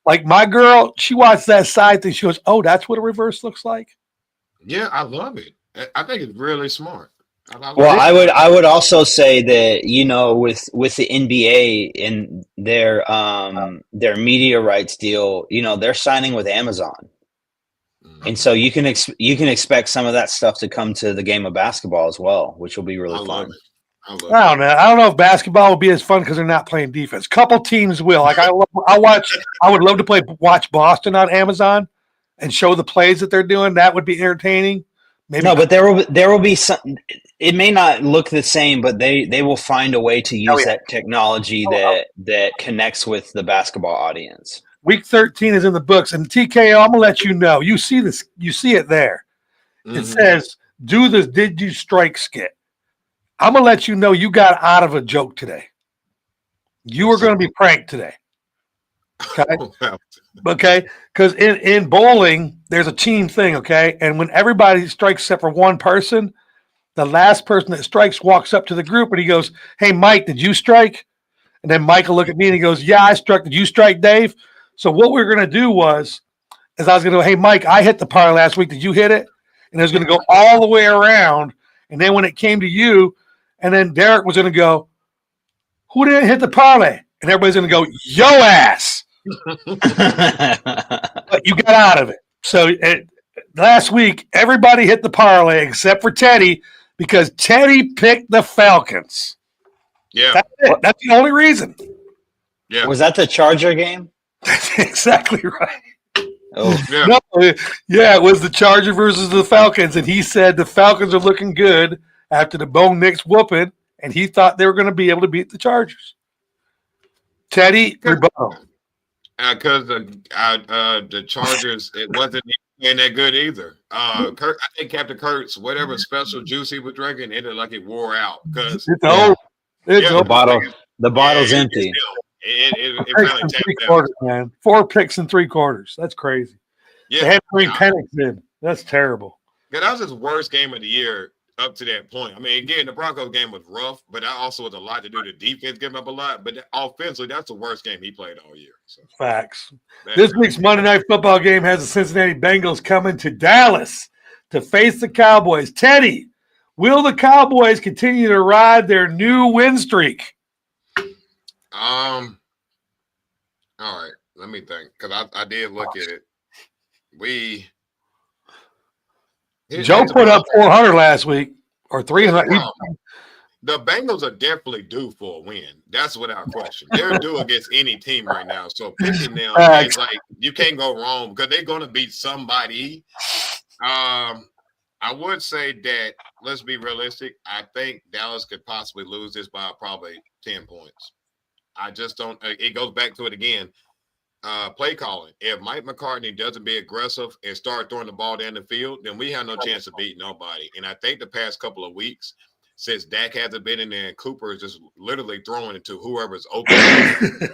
Like my girl, she watched that side thing. She goes, "Oh, that's what a reverse looks like." Yeah, I love it. I think it's really smart. I would also say that with the NBA and their media rights deal, they're signing with Amazon, and so you can expect some of that stuff to come to the game of basketball as well, which will be really fun. I don't know. I don't know if basketball will be as fun because they're not playing defense. Couple teams will. I would love to watch Boston on Amazon and show the plays that they're doing. That would be entertaining. But there will be some. It may not look the same, but they will find a way to use that technology that connects with the basketball audience. Week 13 is in the books, and TKO, I'm gonna let you know. You see this, you see it there. Mhm. It says, "Do the Did You Strike skit." I'm gonna let you know you got out of a joke today. You were going to be pranked today. Okay. Okay. Because in bowling, there's a team thing. Okay. And when everybody strikes except for one person, the last person that strikes walks up to the group and he goes, "Hey, Mike, did you strike?" And then Mike will look at me and he goes, "Yeah, I struck. Did you strike, Dave?" So what we were going to do was I was going to go, "Hey, Mike, I hit the par last week. Did you hit it?" And it was going to go all the way around. And then when it came to you, and then Derek was going to go, "Who didn't hit the parlay?" And everybody's going to go, "Yo ass." But you got out of it. So last week, everybody hit the parlay except for Teddy because Teddy picked the Falcons. Yeah. That's it. That's the only reason. Yeah. Was that the Charger game? That's exactly right. Oh, Yeah. No, yeah, it was the Charger versus the Falcons, and he said the Falcons are looking good after the Bo Nix whooping, and he thought they were going to be able to beat the Chargers. Teddy, rebuttal. Because the Chargers, it wasn't even that good either. Kurt, I think Captain Kurtz, whatever special juice he was drinking, it looked like it wore out. Because It's over. It's Yeah. over. the bottle's empty. It Picks finally in tapped out. 3/4, man. 4 picks in 3/4. That's crazy. They Yeah. had to bring Penix in. That's terrible. Yeah, that was his worst game of the year up to that point. I mean, again, the Broncos game was rough, but that also was a lot to do. The defense giving up a lot, but offensively, that's the worst game he played all year. So Facts. This week's Monday Night Football game has the Cincinnati Bengals coming to Dallas to face the Cowboys. Teddy, will the Cowboys continue to ride their new win streak? All right, let me think, because I did look at it. Joe put up 400 last week or 300. The Bengals are definitely due for a win. That's without question. They're due against any team right now. So picking them, it's like you can't go wrong because they're going to beat somebody. I would say that, let's be realistic. I think Dallas could possibly lose this by probably 10 points. I just don't. It goes back to it again. Play calling. If Mike McCartney doesn't be aggressive and start throwing the ball down the field, then we have no chance of beating nobody. And I think the past couple of weeks, since Dak hasn't been in there and Cooper is just literally throwing it to whoever's open,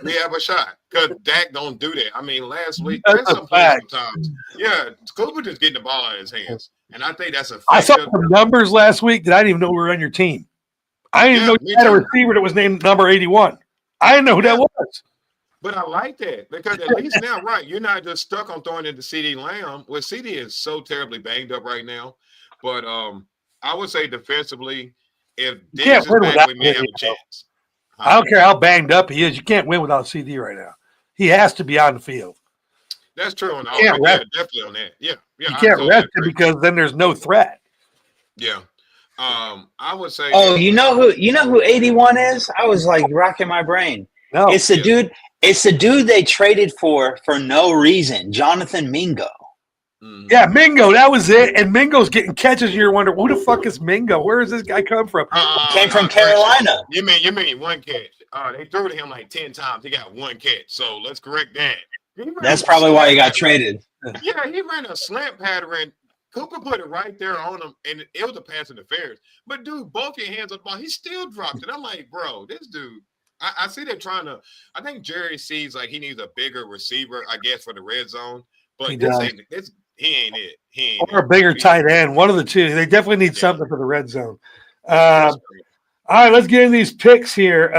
we have a shot. Because Dak don't do that. I mean, last week, there's some plays sometimes. Yeah, Cooper just getting the ball out of his hands. And I think that's a I saw some numbers last week that I didn't even know we were on your team. I didn't know you had a receiver that was named number 81. I didn't know who that was. But I like that because at least now, right, you're not just stuck on throwing it to CeeDee Lamb. Well, CeeDee is so terribly banged up right now. But I would say defensively, if Diggs is back, we may have a chance. I don't care how banged up he is. You can't win without CD right now. He has to be on the field. That's true on you offense. Yeah, definitely on that. Yeah. You can't rest him because then there's no threat. Yeah. I would say. Oh, you know who 81 is? I was like racking my brain. No, it's the dude. It's the dude they traded for no reason, Jonathan Mingo. Yeah, Mingo, that was it. And Mingo's getting catches, and you're wondering, who the fuck is Mingo? Where does this guy come from? Came from Carolina. You mean one catch? They threw to him like 10 times. He got one catch. So let's correct that. That's probably why he got traded. Yeah, he ran a slant pattern. Cooper put it right there on him, and it was a pass interference. But dude, both your hands on the ball, he still dropped it. I'm like, bro, this dude. I see they're trying to. I think Jerry sees like he needs a bigger receiver, I guess, for the red zone. But he ain't it. He ain't or a bigger tight end. One of the two. They definitely need something for the red zone. All right, let's get in these picks here.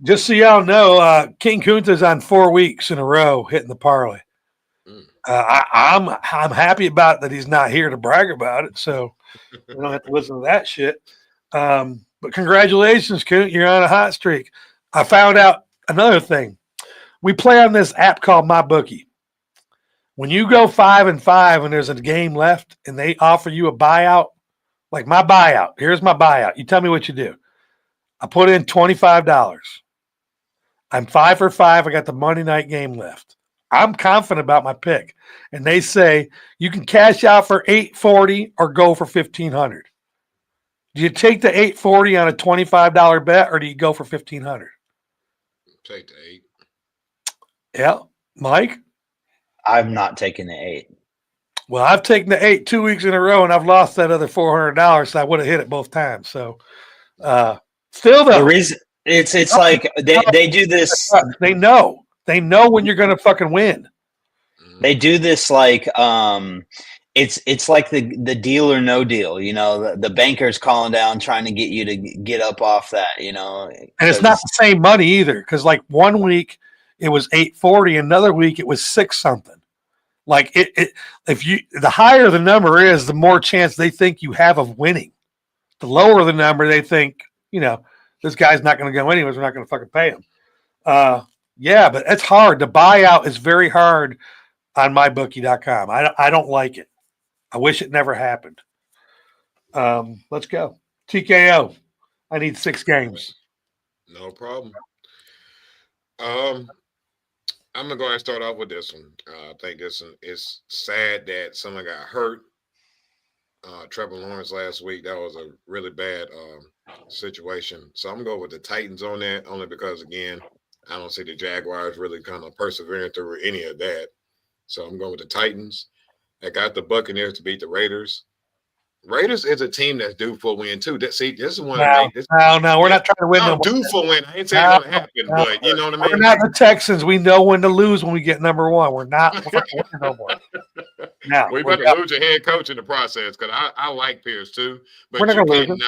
Just so y'all know, King Kunta's on 4 weeks in a row hitting the parlay. I'm happy about that he's not here to brag about it, so we don't have to listen to that shit. But congratulations, Coont. You're on a hot streak. I found out another thing. We play on this app called MyBookie. When you go 5-5 and there's a game left and they offer you a buyout, like my buyout, here's my buyout. You tell me what you do. I put in $25. I'm 5 for 5. I got the Monday night game left. I'm confident about my pick. And they say you can cash out for $840 or go for $1,500. Do you take the $840 on a $25 bet or do you go for $1,500? Take the 8. Yeah. Mike? I've not taken the 8. Well, I've taken the 8 2 weeks in a row, and I've lost that other $400. So I would have hit it both times. So, still The though, reason it's like they do this. they know when you're going to fucking win. They do this like it's like the deal or no deal. You know, the banker's calling down trying to get you to get up off that. You know, And it's not the same money either, because like one week it was 840, another week it was 6 something. Like if you the higher the number is, the more chance they think you have of winning. The lower the number, they think, this guy's not going to go anyways. We're not going to fucking pay him. Yeah, but it's hard. The buyout is very hard on mybookie.com. I don't like it. I wish it never happened. Let's go. TKO. I need 6 games. No problem. I'm gonna go ahead and start off with this one. I think this one is sad that someone got hurt. Trevor Lawrence last week. That was a really bad situation. So I'm gonna go with the Titans on that, only because again, I don't see the Jaguars really kind of persevering through any of that. So I'm going with the Titans. I got the Buccaneers to beat the Raiders. Raiders is a team that's due for a win too. This is one. No, we're not trying to win. No, due for a win. I ain't saying it's gonna happen, but you know what I mean. We're not the Texans. We know when to lose when we get number 1. We're not fucking winning no more. Now we better lose your head coach in the process, because I like Pierce too. But we're not gonna lose him.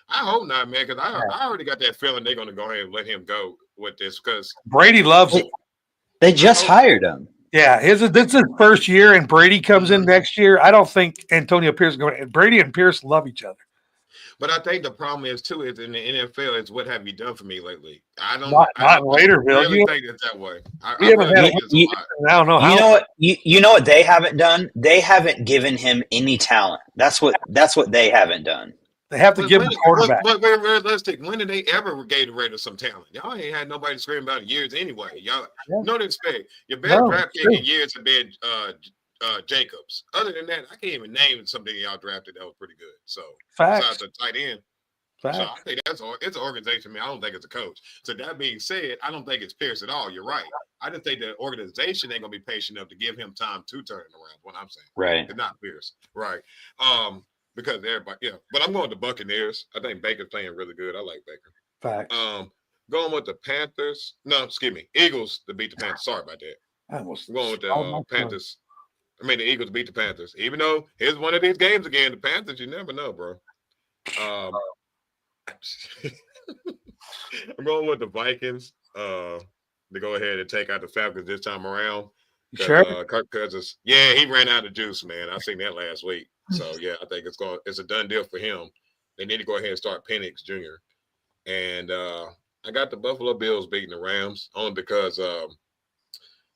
I hope not, man, because I already got that feeling they're gonna go ahead and let him go with this, because Brady loves it. They just hired him. Yeah, this is his first year, and Brady comes in next year. I don't think Antonio Pierce is going to. Brady and Pierce love each other. But I think the problem is too is in the NFL is what have you done for me lately? I don't. Not Raiderville. Really think it's that way. I don't know. You know what? You know what they haven't done? They haven't given him any talent. That's what they haven't done. They have to give him a quarterback. But we're realistic. When did they ever gave the Raiders some talent? Y'all ain't had nobody screaming about it in years anyway. Y'all no expect. Your best draft pick in years have been Jacobs. Other than that, I can't even name something y'all drafted that was pretty good. So besides the tight end. Facts. So I think it's an organization. I don't think it's a coach. So that being said, I don't think it's Pierce at all. You're right. I just think the organization ain't gonna be patient enough to give him time to turn it around. What I'm saying. Right. It's not Pierce. Right. Because everybody, but I'm going to Buccaneers. I think Baker's playing really good. I like Baker. Fact. Going with the Panthers. No, excuse me, Eagles to beat the Panthers. Sorry about that. I'm going with the Panthers. The Eagles to beat the Panthers. Even though here's one of these games again, the Panthers, you never know, bro. I'm going with the Vikings to go ahead and take out the Falcons this time around. Sure. Kirk Cousins, he ran out of juice, man. I seen that last week. So I think it's a done deal for him. They need to go ahead and start Penix Jr. And I got the Buffalo Bills beating the Rams only because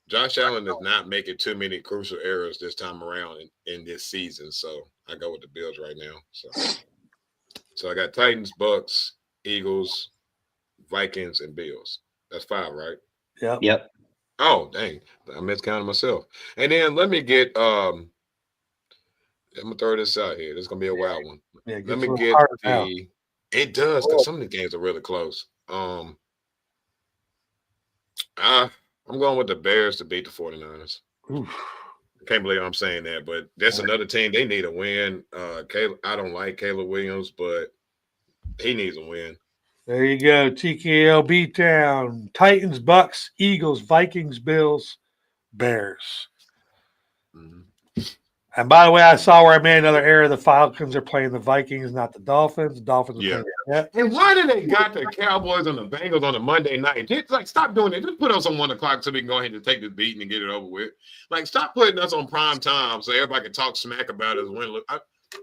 Josh Allen is not making too many crucial errors this time around in this season. So I go with the Bills right now. So I got Titans, Bucks, Eagles, Vikings, and Bills. That's 5, right? Yep. Oh, dang. I miscounted myself. And then let me get I'm gonna throw this out here. This is gonna be a wild one. Yeah, let me get it does, because some of the games are really close. I'm going with the Bears to beat the 49ers. Oof. I can't believe I'm saying that, but that's another team. They need a win. I don't like Caleb Williams, but he needs a win. There you go. TKO beatdown. Titans, Bucks, Eagles, Vikings, Bills, Bears. Mm-hmm. And by the way, I saw where I made another error. The Falcons are playing the Vikings, not the Dolphins. The Dolphins are playing. And why do they got the Cowboys and the Bengals on a Monday night? Just stop doing it. Just put us on 1 o'clock so we can go ahead and take this beating and get it over with. Stop putting us on prime time so everybody can talk smack about us.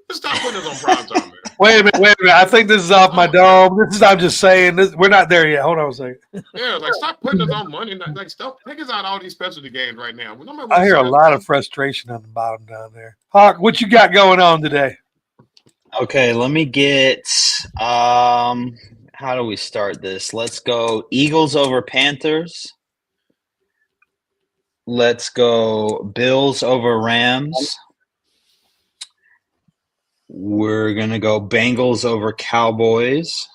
Just stop putting us on prime time, man. Wait a minute. I think this is off my dome. I'm just saying this. We're not there yet. Hold on a second. Yeah, stop putting us on Monday night. Stop. Take us out all these specialty games right now. I hear a lot of frustration on the bottom down there. Hawk, what you got going on today? Okay, let me get how do we start this? Let's go Eagles over Panthers. Let's go Bills over Rams. We're going to go Bengals over Cowboys.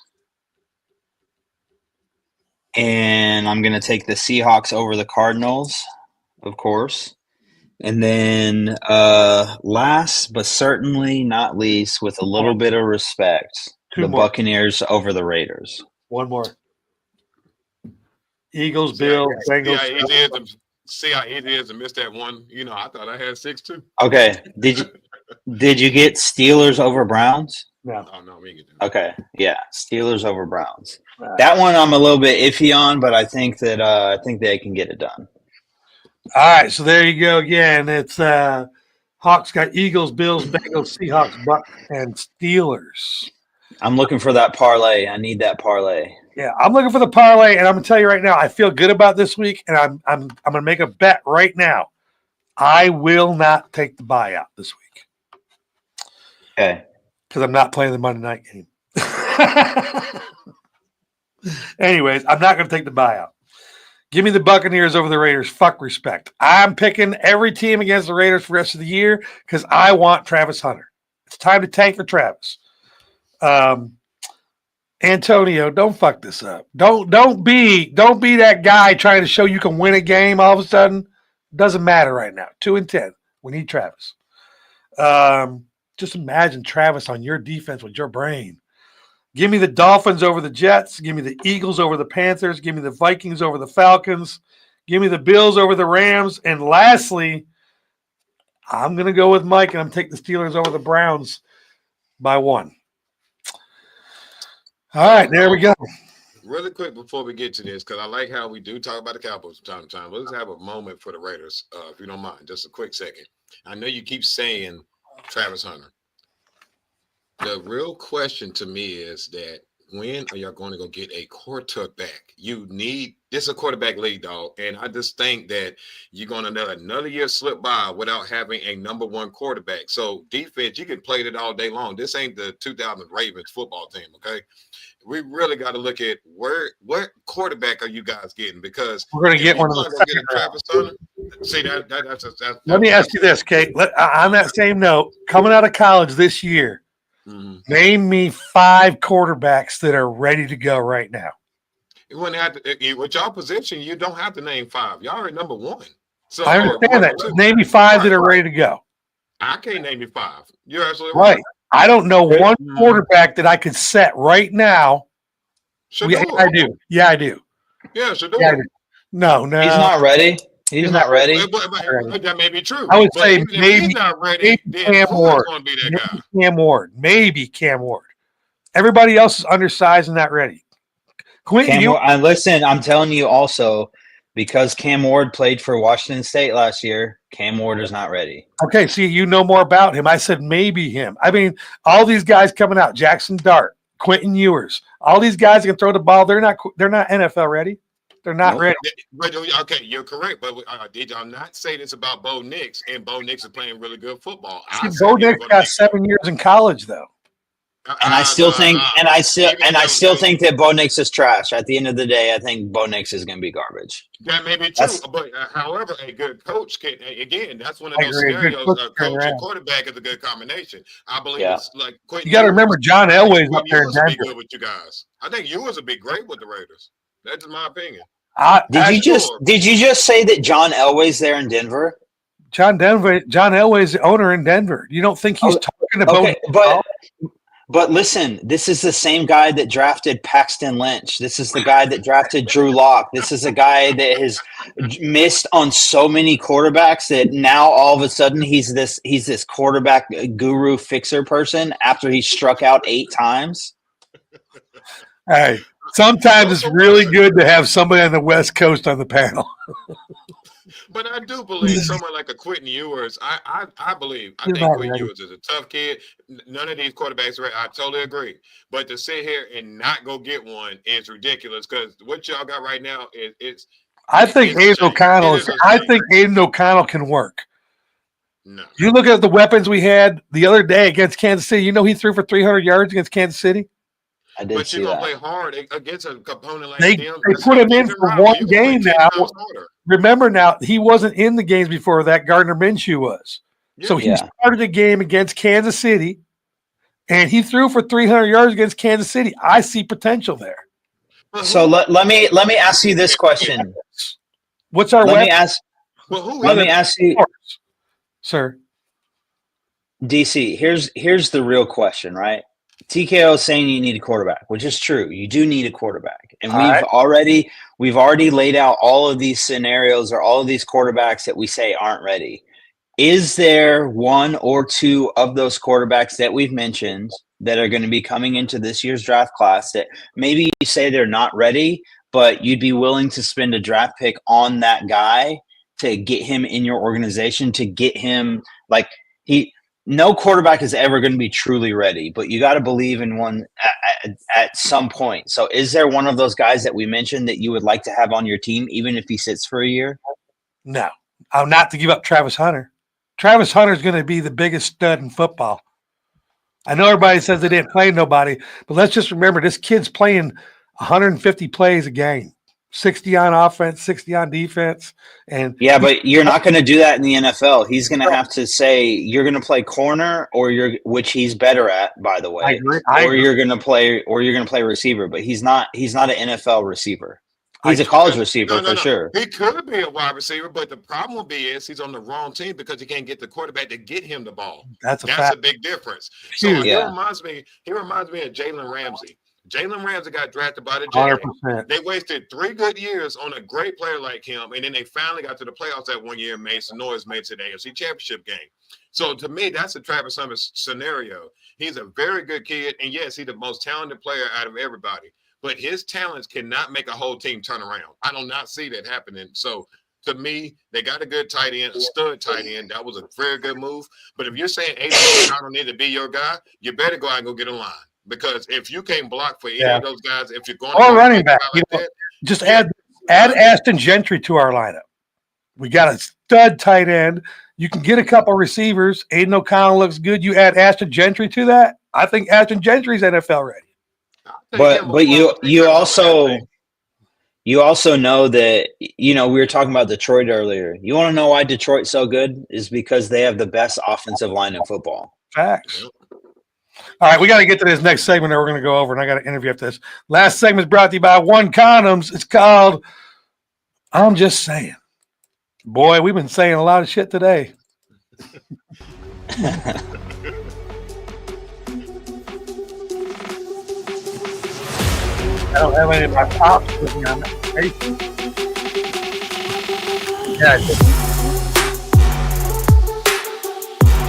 And I'm going to take the Seahawks over the Cardinals. of course. And then last but certainly not least, with a little bit of respect, Two the more. Buccaneers over the Raiders. One more. Eagles, Bills, Bengals. See how easy it is to miss that one. You know, I thought I had 6 too. Okay. Did you get Steelers over Browns? No. Oh no, we can get that. Okay. Yeah. Steelers over Browns. That one I'm a little bit iffy on, but I think they can get it done. All right, so there you go again. It's Hawks got Eagles, Bills, Bengals, Seahawks, Bucks, and Steelers. I'm looking for that parlay. I need that parlay. Yeah, I'm looking for the parlay, and I'm gonna tell you right now, I feel good about this week, and I'm gonna make a bet right now. I will not take the buyout this week. Okay. Because I'm not playing the Monday night game. Anyways, I'm not gonna take the buyout. Give me the Buccaneers over the Raiders. Fuck respect. I'm picking every team against the Raiders for the rest of the year because I want Travis Hunter. It's time to tank for Travis. Antonio, don't fuck this up. Don't be that guy trying to show you can win a game all of a sudden. Doesn't matter right now. 2-10. We need Travis. Just imagine Travis on your defense with your brain. Give me the Dolphins over the Jets. Give me the Eagles over the Panthers. Give me the Vikings over the Falcons. Give me the Bills over the Rams. And lastly, I'm going to go with Mike, and I'm taking the Steelers over the Browns by 1. All right, there we go. Really quick before we get to this, because I like how we do talk about the Cowboys from time to time. Let's have a moment for the Raiders, if you don't mind. Just a quick second. I know you keep saying Travis Hunter. The real question to me is that when are y'all going to go get a quarterback? You need this is a quarterback league, dog. And I just think that you're going to let another year slip by without having a number one quarterback. So defense, you can play it all day long. This ain't the 2000 Ravens football team, okay? We really got to look at what quarterback are you guys getting? Because we're going to get one of the second Travis Hunter. See that's let me ask you this, Kate. On that same note, coming out of college this year, name me 5 quarterbacks that are ready to go right now. With y'all position, you don't have to name 5. Y'all are number 1. So I understand that. Name me 5 that are ready to go. I can't name you 5. You're absolutely right. I don't know one quarterback that I could set right now. I do. Yeah, I do. Yeah, Shador. Yeah, no. He's not ready. He's not ready. But that may be true. I would say maybe he's not ready. Cam Ward. Maybe Cam Ward. Everybody else is undersized and not ready. Quentin, and listen, I'm telling you also, because Cam Ward played for Washington State last year, Cam Ward is not ready. Okay, see, you know more about him. I said maybe him. I mean, all these guys coming out, Jackson Dart, Quentin Ewers, all these guys can throw the ball. They're not NFL ready. They're not ready. But, okay, you're correct. But did y'all not say this about Bo Nix? And Bo Nix is playing really good football. Bo Nix got 7 years in college, though. And I still think that Bo Nix is trash. At the end of the day, I think Bo Nix is going to be garbage. That may be true, but however, a good coach can. Again, that's one of those scenarios. A coach and quarterback is a good combination. I believe it's like Quentin. You got to remember, John Elway's up there in Denver. Be good with you guys. I think Ewers would be great with the Raiders. That's my opinion. Did you just say that John Elway's there in Denver? John Elway's the owner in Denver. You don't think he's talking about? But listen, this is the same guy that drafted Paxton Lynch. This is the guy that drafted Drew Lock. This is a guy that has missed on so many quarterbacks that now all of a sudden he's this quarterback guru fixer person after he struck out 8 times. Hey, sometimes it's really good to have somebody on the West Coast on the panel. But I do believe someone like a Quentin Ewers. I think Quentin Ewers is a tough kid. None of these quarterbacks are ready. I totally agree. But to sit here and not go get one is ridiculous because what y'all got right now is. I think Aiden O'Connell can work. No. You look at the weapons we had the other day against Kansas City. You know he threw for 300 yards against Kansas City. But you're gonna play hard against a component like they put him in for one game now. Remember now, he wasn't in the games before that. Gardner Minshew was. Yeah. So he started the game against Kansas City, and he threw for 300 yards against Kansas City. I see potential there. So let me ask you this question. What's our Well, who Let is me ask you, Sir. DC. Here's the real question, right? TKO is saying you need a quarterback, which is true. You do need a quarterback, and All we've already laid out all of these scenarios or all of these quarterbacks that we say aren't ready. Is there one or two of those quarterbacks that we've mentioned that are going to be coming into this year's draft class that maybe you say they're not ready, but you'd be willing to spend a draft pick on that guy to get him in your organization, to get him like no quarterback is ever going to be truly ready, but you got to believe in one at some point. So is there one of those guys that we mentioned that you would like to have on your team, even if he sits for a year? No, I'm not to give up Travis Hunter. Travis Hunter is going to be the biggest stud in football. I know everybody says they didn't play nobody, but let's just remember this kid's playing 150 plays a game, 60 on offense, 60 on defense. And yeah, but you're not going to do that in the NFL. He's going to have to say you're going to play corner, which he's better at, by the way. I agree. You're going to play receiver, but he's not an NFL receiver. He's a college receiver for sure. He could be a wide receiver, but the problem will be is he's on the wrong team because he can't get the quarterback to get him the ball. That's a big difference. So he reminds me of Jalen Ramsey. Jalen Ramsey got drafted by the Jags. 100%. They wasted 3 good years on a great player like him, and then they finally got to the playoffs that one year and made some noise, made to the AFC Championship game. So to me, that's a Travis Hunter scenario. He's a very good kid, and yes, he's the most talented player out of everybody. But his talents cannot make a whole team turn around. I do not see that happening. So to me, they got a good tight end, a stud tight end. That was a very good move. But if you're saying AJ Brown need to be your guy, you better go out and go get a line. Because if you can't block for any of those guys, if you're going or running back, just add Ashton Gentry to our lineup. We got a stud tight end. You can get a couple receivers. Aiden O'Connell looks good. You add Ashton Gentry to that. I think Ashton Gentry's NFL ready. But you also know that, we were talking about Detroit earlier. You want to know why Detroit's so good is because they have the best offensive line in football. Facts. All right, we got to get to this next segment that we're going to go over, and I got to interview after this. Last segment is brought to you by One Condoms. It's called I'm Just Saying. Boy, we've been saying a lot of shit today. I don't have any of my pops with me on that.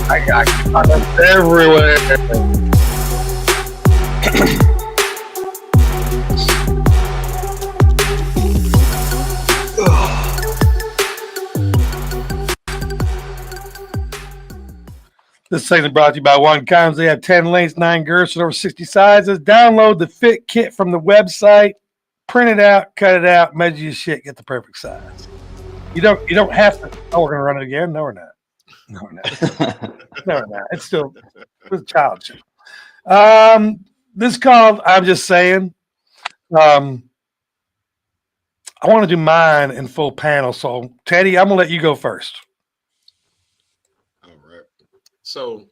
I got condoms everywhere. This segment brought to you by One Condoms. They have 10 lengths, 9 girths, and over 60 sizes. Download the fit kit from the website, print it out, cut it out, measure your shit, get the perfect size. You don't have to. Oh, we're gonna run it again? No, we're not. No, we're not. It's still a child show. This is called I'm Just Saying. I want to do mine in full panel. So Teddy, I'm gonna let you go first. So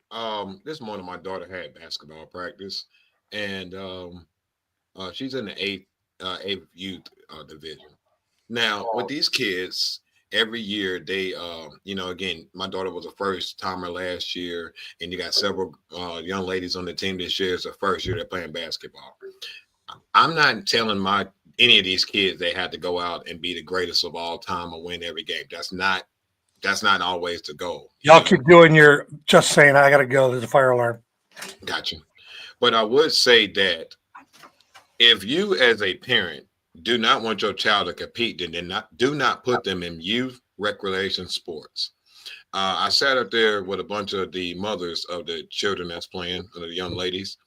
this morning, my daughter had basketball practice, and she's in the eighth youth division. Now, with these kids, every year they, again, my daughter was a first timer last year, and you got several young ladies on the team this year. It's the first year they're playing basketball. I'm not telling any of these kids they had to go out and be the greatest of all time or win every game. That's not always the goal. Y'all keep doing your just saying. I got to go. There's a fire alarm. Gotcha. But I would say that if you as a parent do not want your child to compete, then do not put them in youth recreation sports. I sat up there with a bunch of the mothers of the children that's playing, of the young ladies.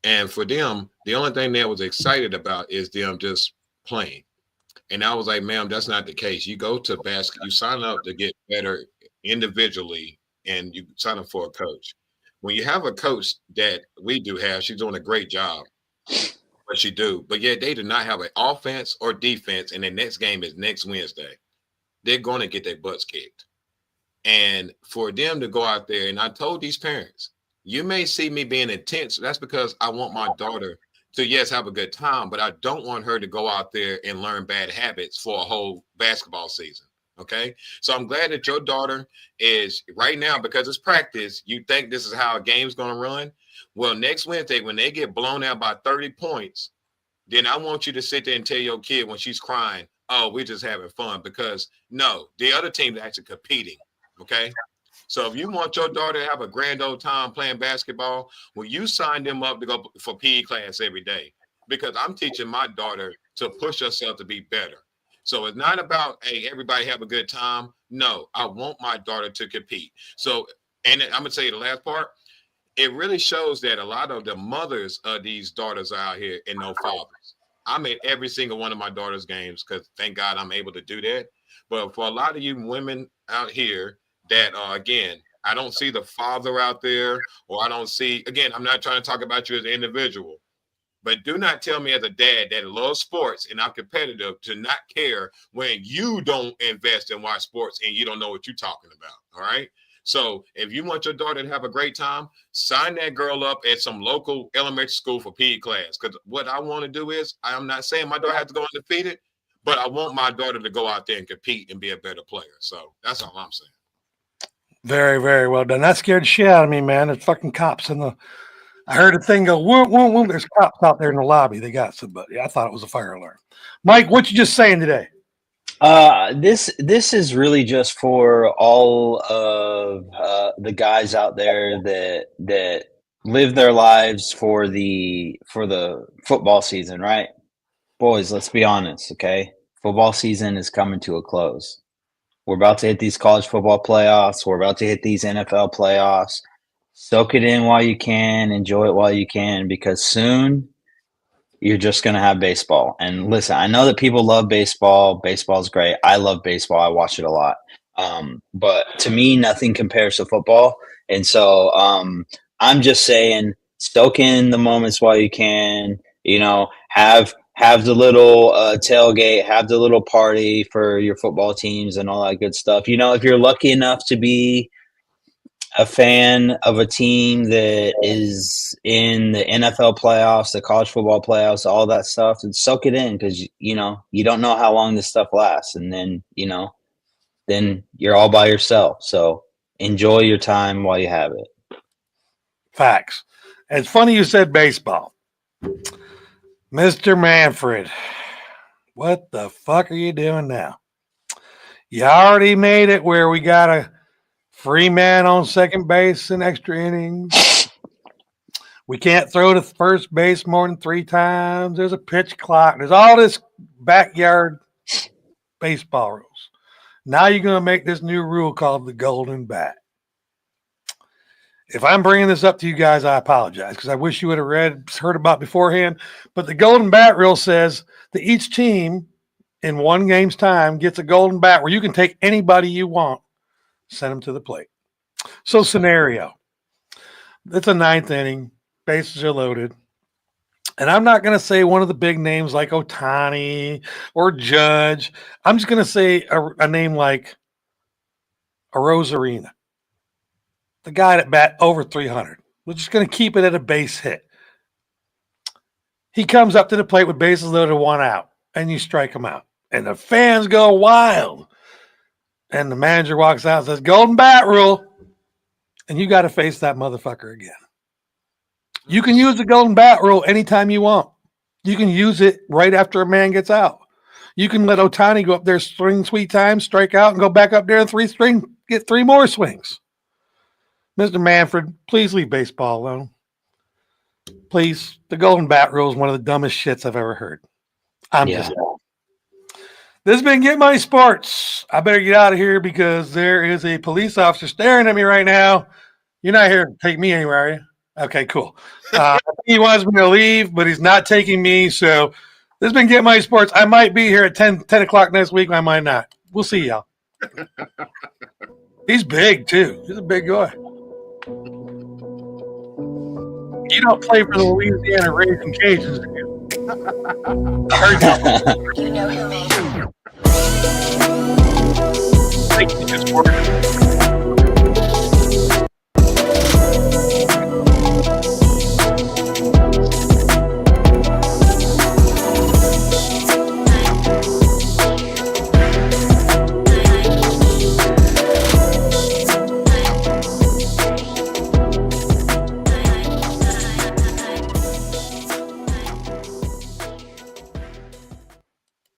And for them, the only thing they was excited about is them just playing. And I was like, ma'am, that's not the case. You go to basket, you sign up to get better individually, and you sign up for a coach. When you have a coach that we do have, she's doing a great job, what she do, but yet they do not have an offense or defense, and the next game is next Wednesday. They're going to get their butts kicked. And for them to go out there, and I told these parents, you may see me being intense. That's because I want my daughter to, yes, have a good time, but I don't want her to go out there and learn bad habits for a whole basketball season. Okay. So I'm glad that your daughter is right now, because it's practice. You think this is how a game's going to run. Well, next Wednesday, when they get blown out by 30 points, then I want you to sit there and tell your kid when she's crying, oh, we're just having fun, because no, the other team's actually competing. Okay. So if you want your daughter to have a grand old time playing basketball, well, you sign them up to go for PE class every day, because I'm teaching my daughter to push herself to be better. So it's not about, hey, everybody have a good time. No, I want my daughter to compete. So, and I'm going to tell you the last part. It really shows that a lot of the mothers of these daughters are out here and no fathers. I'm at every single one of my daughter's games because thank God I'm able to do that. But for a lot of you women out here that, again, I don't see the father out there, or I don't see, again, I'm not trying to talk about you as an individual. But do not tell me as a dad that loves sports and I'm competitive to not care when you don't invest and watch sports and you don't know what you're talking about. All right. So if you want your daughter to have a great time, sign that girl up at some local elementary school for PE class. Because what I want to do is, I'm not saying my daughter has to go undefeated, but I want my daughter to go out there and compete and be a better player. So that's all I'm saying. Very, very well done. That scared the shit out of me, man. There's fucking cops in the. I heard a thing go, whoom, whoom, whoom. There's cops out there in the lobby. They got somebody. I thought it was a fire alarm. Mike, what you just saying today? This is really just for all of the guys out there that live their lives for the football season, right? Boys, let's be honest, okay? Football season is coming to a close. We're about to hit these college football playoffs. We're about to hit these NFL playoffs. Soak it in while you can. Enjoy it while you can, because soon you're just going to have baseball. And listen, I know that people love baseball. Baseball's great. I love baseball. I watch it a lot. But to me, nothing compares to football. And so I'm just saying, soak in the moments while you can, you know, have the little tailgate, have the little party for your football teams and all that good stuff. You know, if you're lucky enough to be a fan of a team that is in the NFL playoffs, the college football playoffs, all that stuff, and soak it in, because, you know, you don't know how long this stuff lasts. And then, you know, then you're all by yourself. So enjoy your time while you have it. Facts. It's funny you said baseball. Mr. Manfred, what the fuck are you doing now? You already made it where we got a free man on second base in extra innings. We can't throw to first base more than 3 times. There's a pitch clock. There's all this backyard baseball rules. Now you're going to make this new rule called the golden bat. If I'm bringing this up to you guys, I apologize, because I wish you would have heard about beforehand. But the golden bat rule says that each team in one game's time gets a golden bat where you can take anybody you want, send them to the plate. So scenario, it's a 9th inning, bases are loaded. And I'm not going to say one of the big names like Ohtani or Judge. I'm just going to say a name like Arozarena, the guy that bat over 300. We're just going to keep it at a base hit. He comes up to the plate with bases loaded, 1 out, and you strike him out. And the fans go wild. And the manager walks out and says, golden bat rule. And you got to face that motherfucker again. You can use the golden bat rule anytime you want. You can use it right after a man gets out. You can let Ohtani go up there, swing 3 times, strike out, and go back up there and get 3 more swings. Mr. Manfred, please leave baseball alone. Please. The golden bat rule is one of the dumbest shits I've ever heard. This has been Get Money Sports. I better get out of here because there is a police officer staring at me right now. You're not here to take me anywhere, are you? Okay, cool. He wants me to leave, but he's not taking me. So this has been Get Money Sports. I might be here at 10 o'clock next week. I might not. We'll see y'all. He's big, too. He's a big guy. You don't play for the Louisiana Raging Cajuns, do you? I heard you. You know who made him. I think he just worked.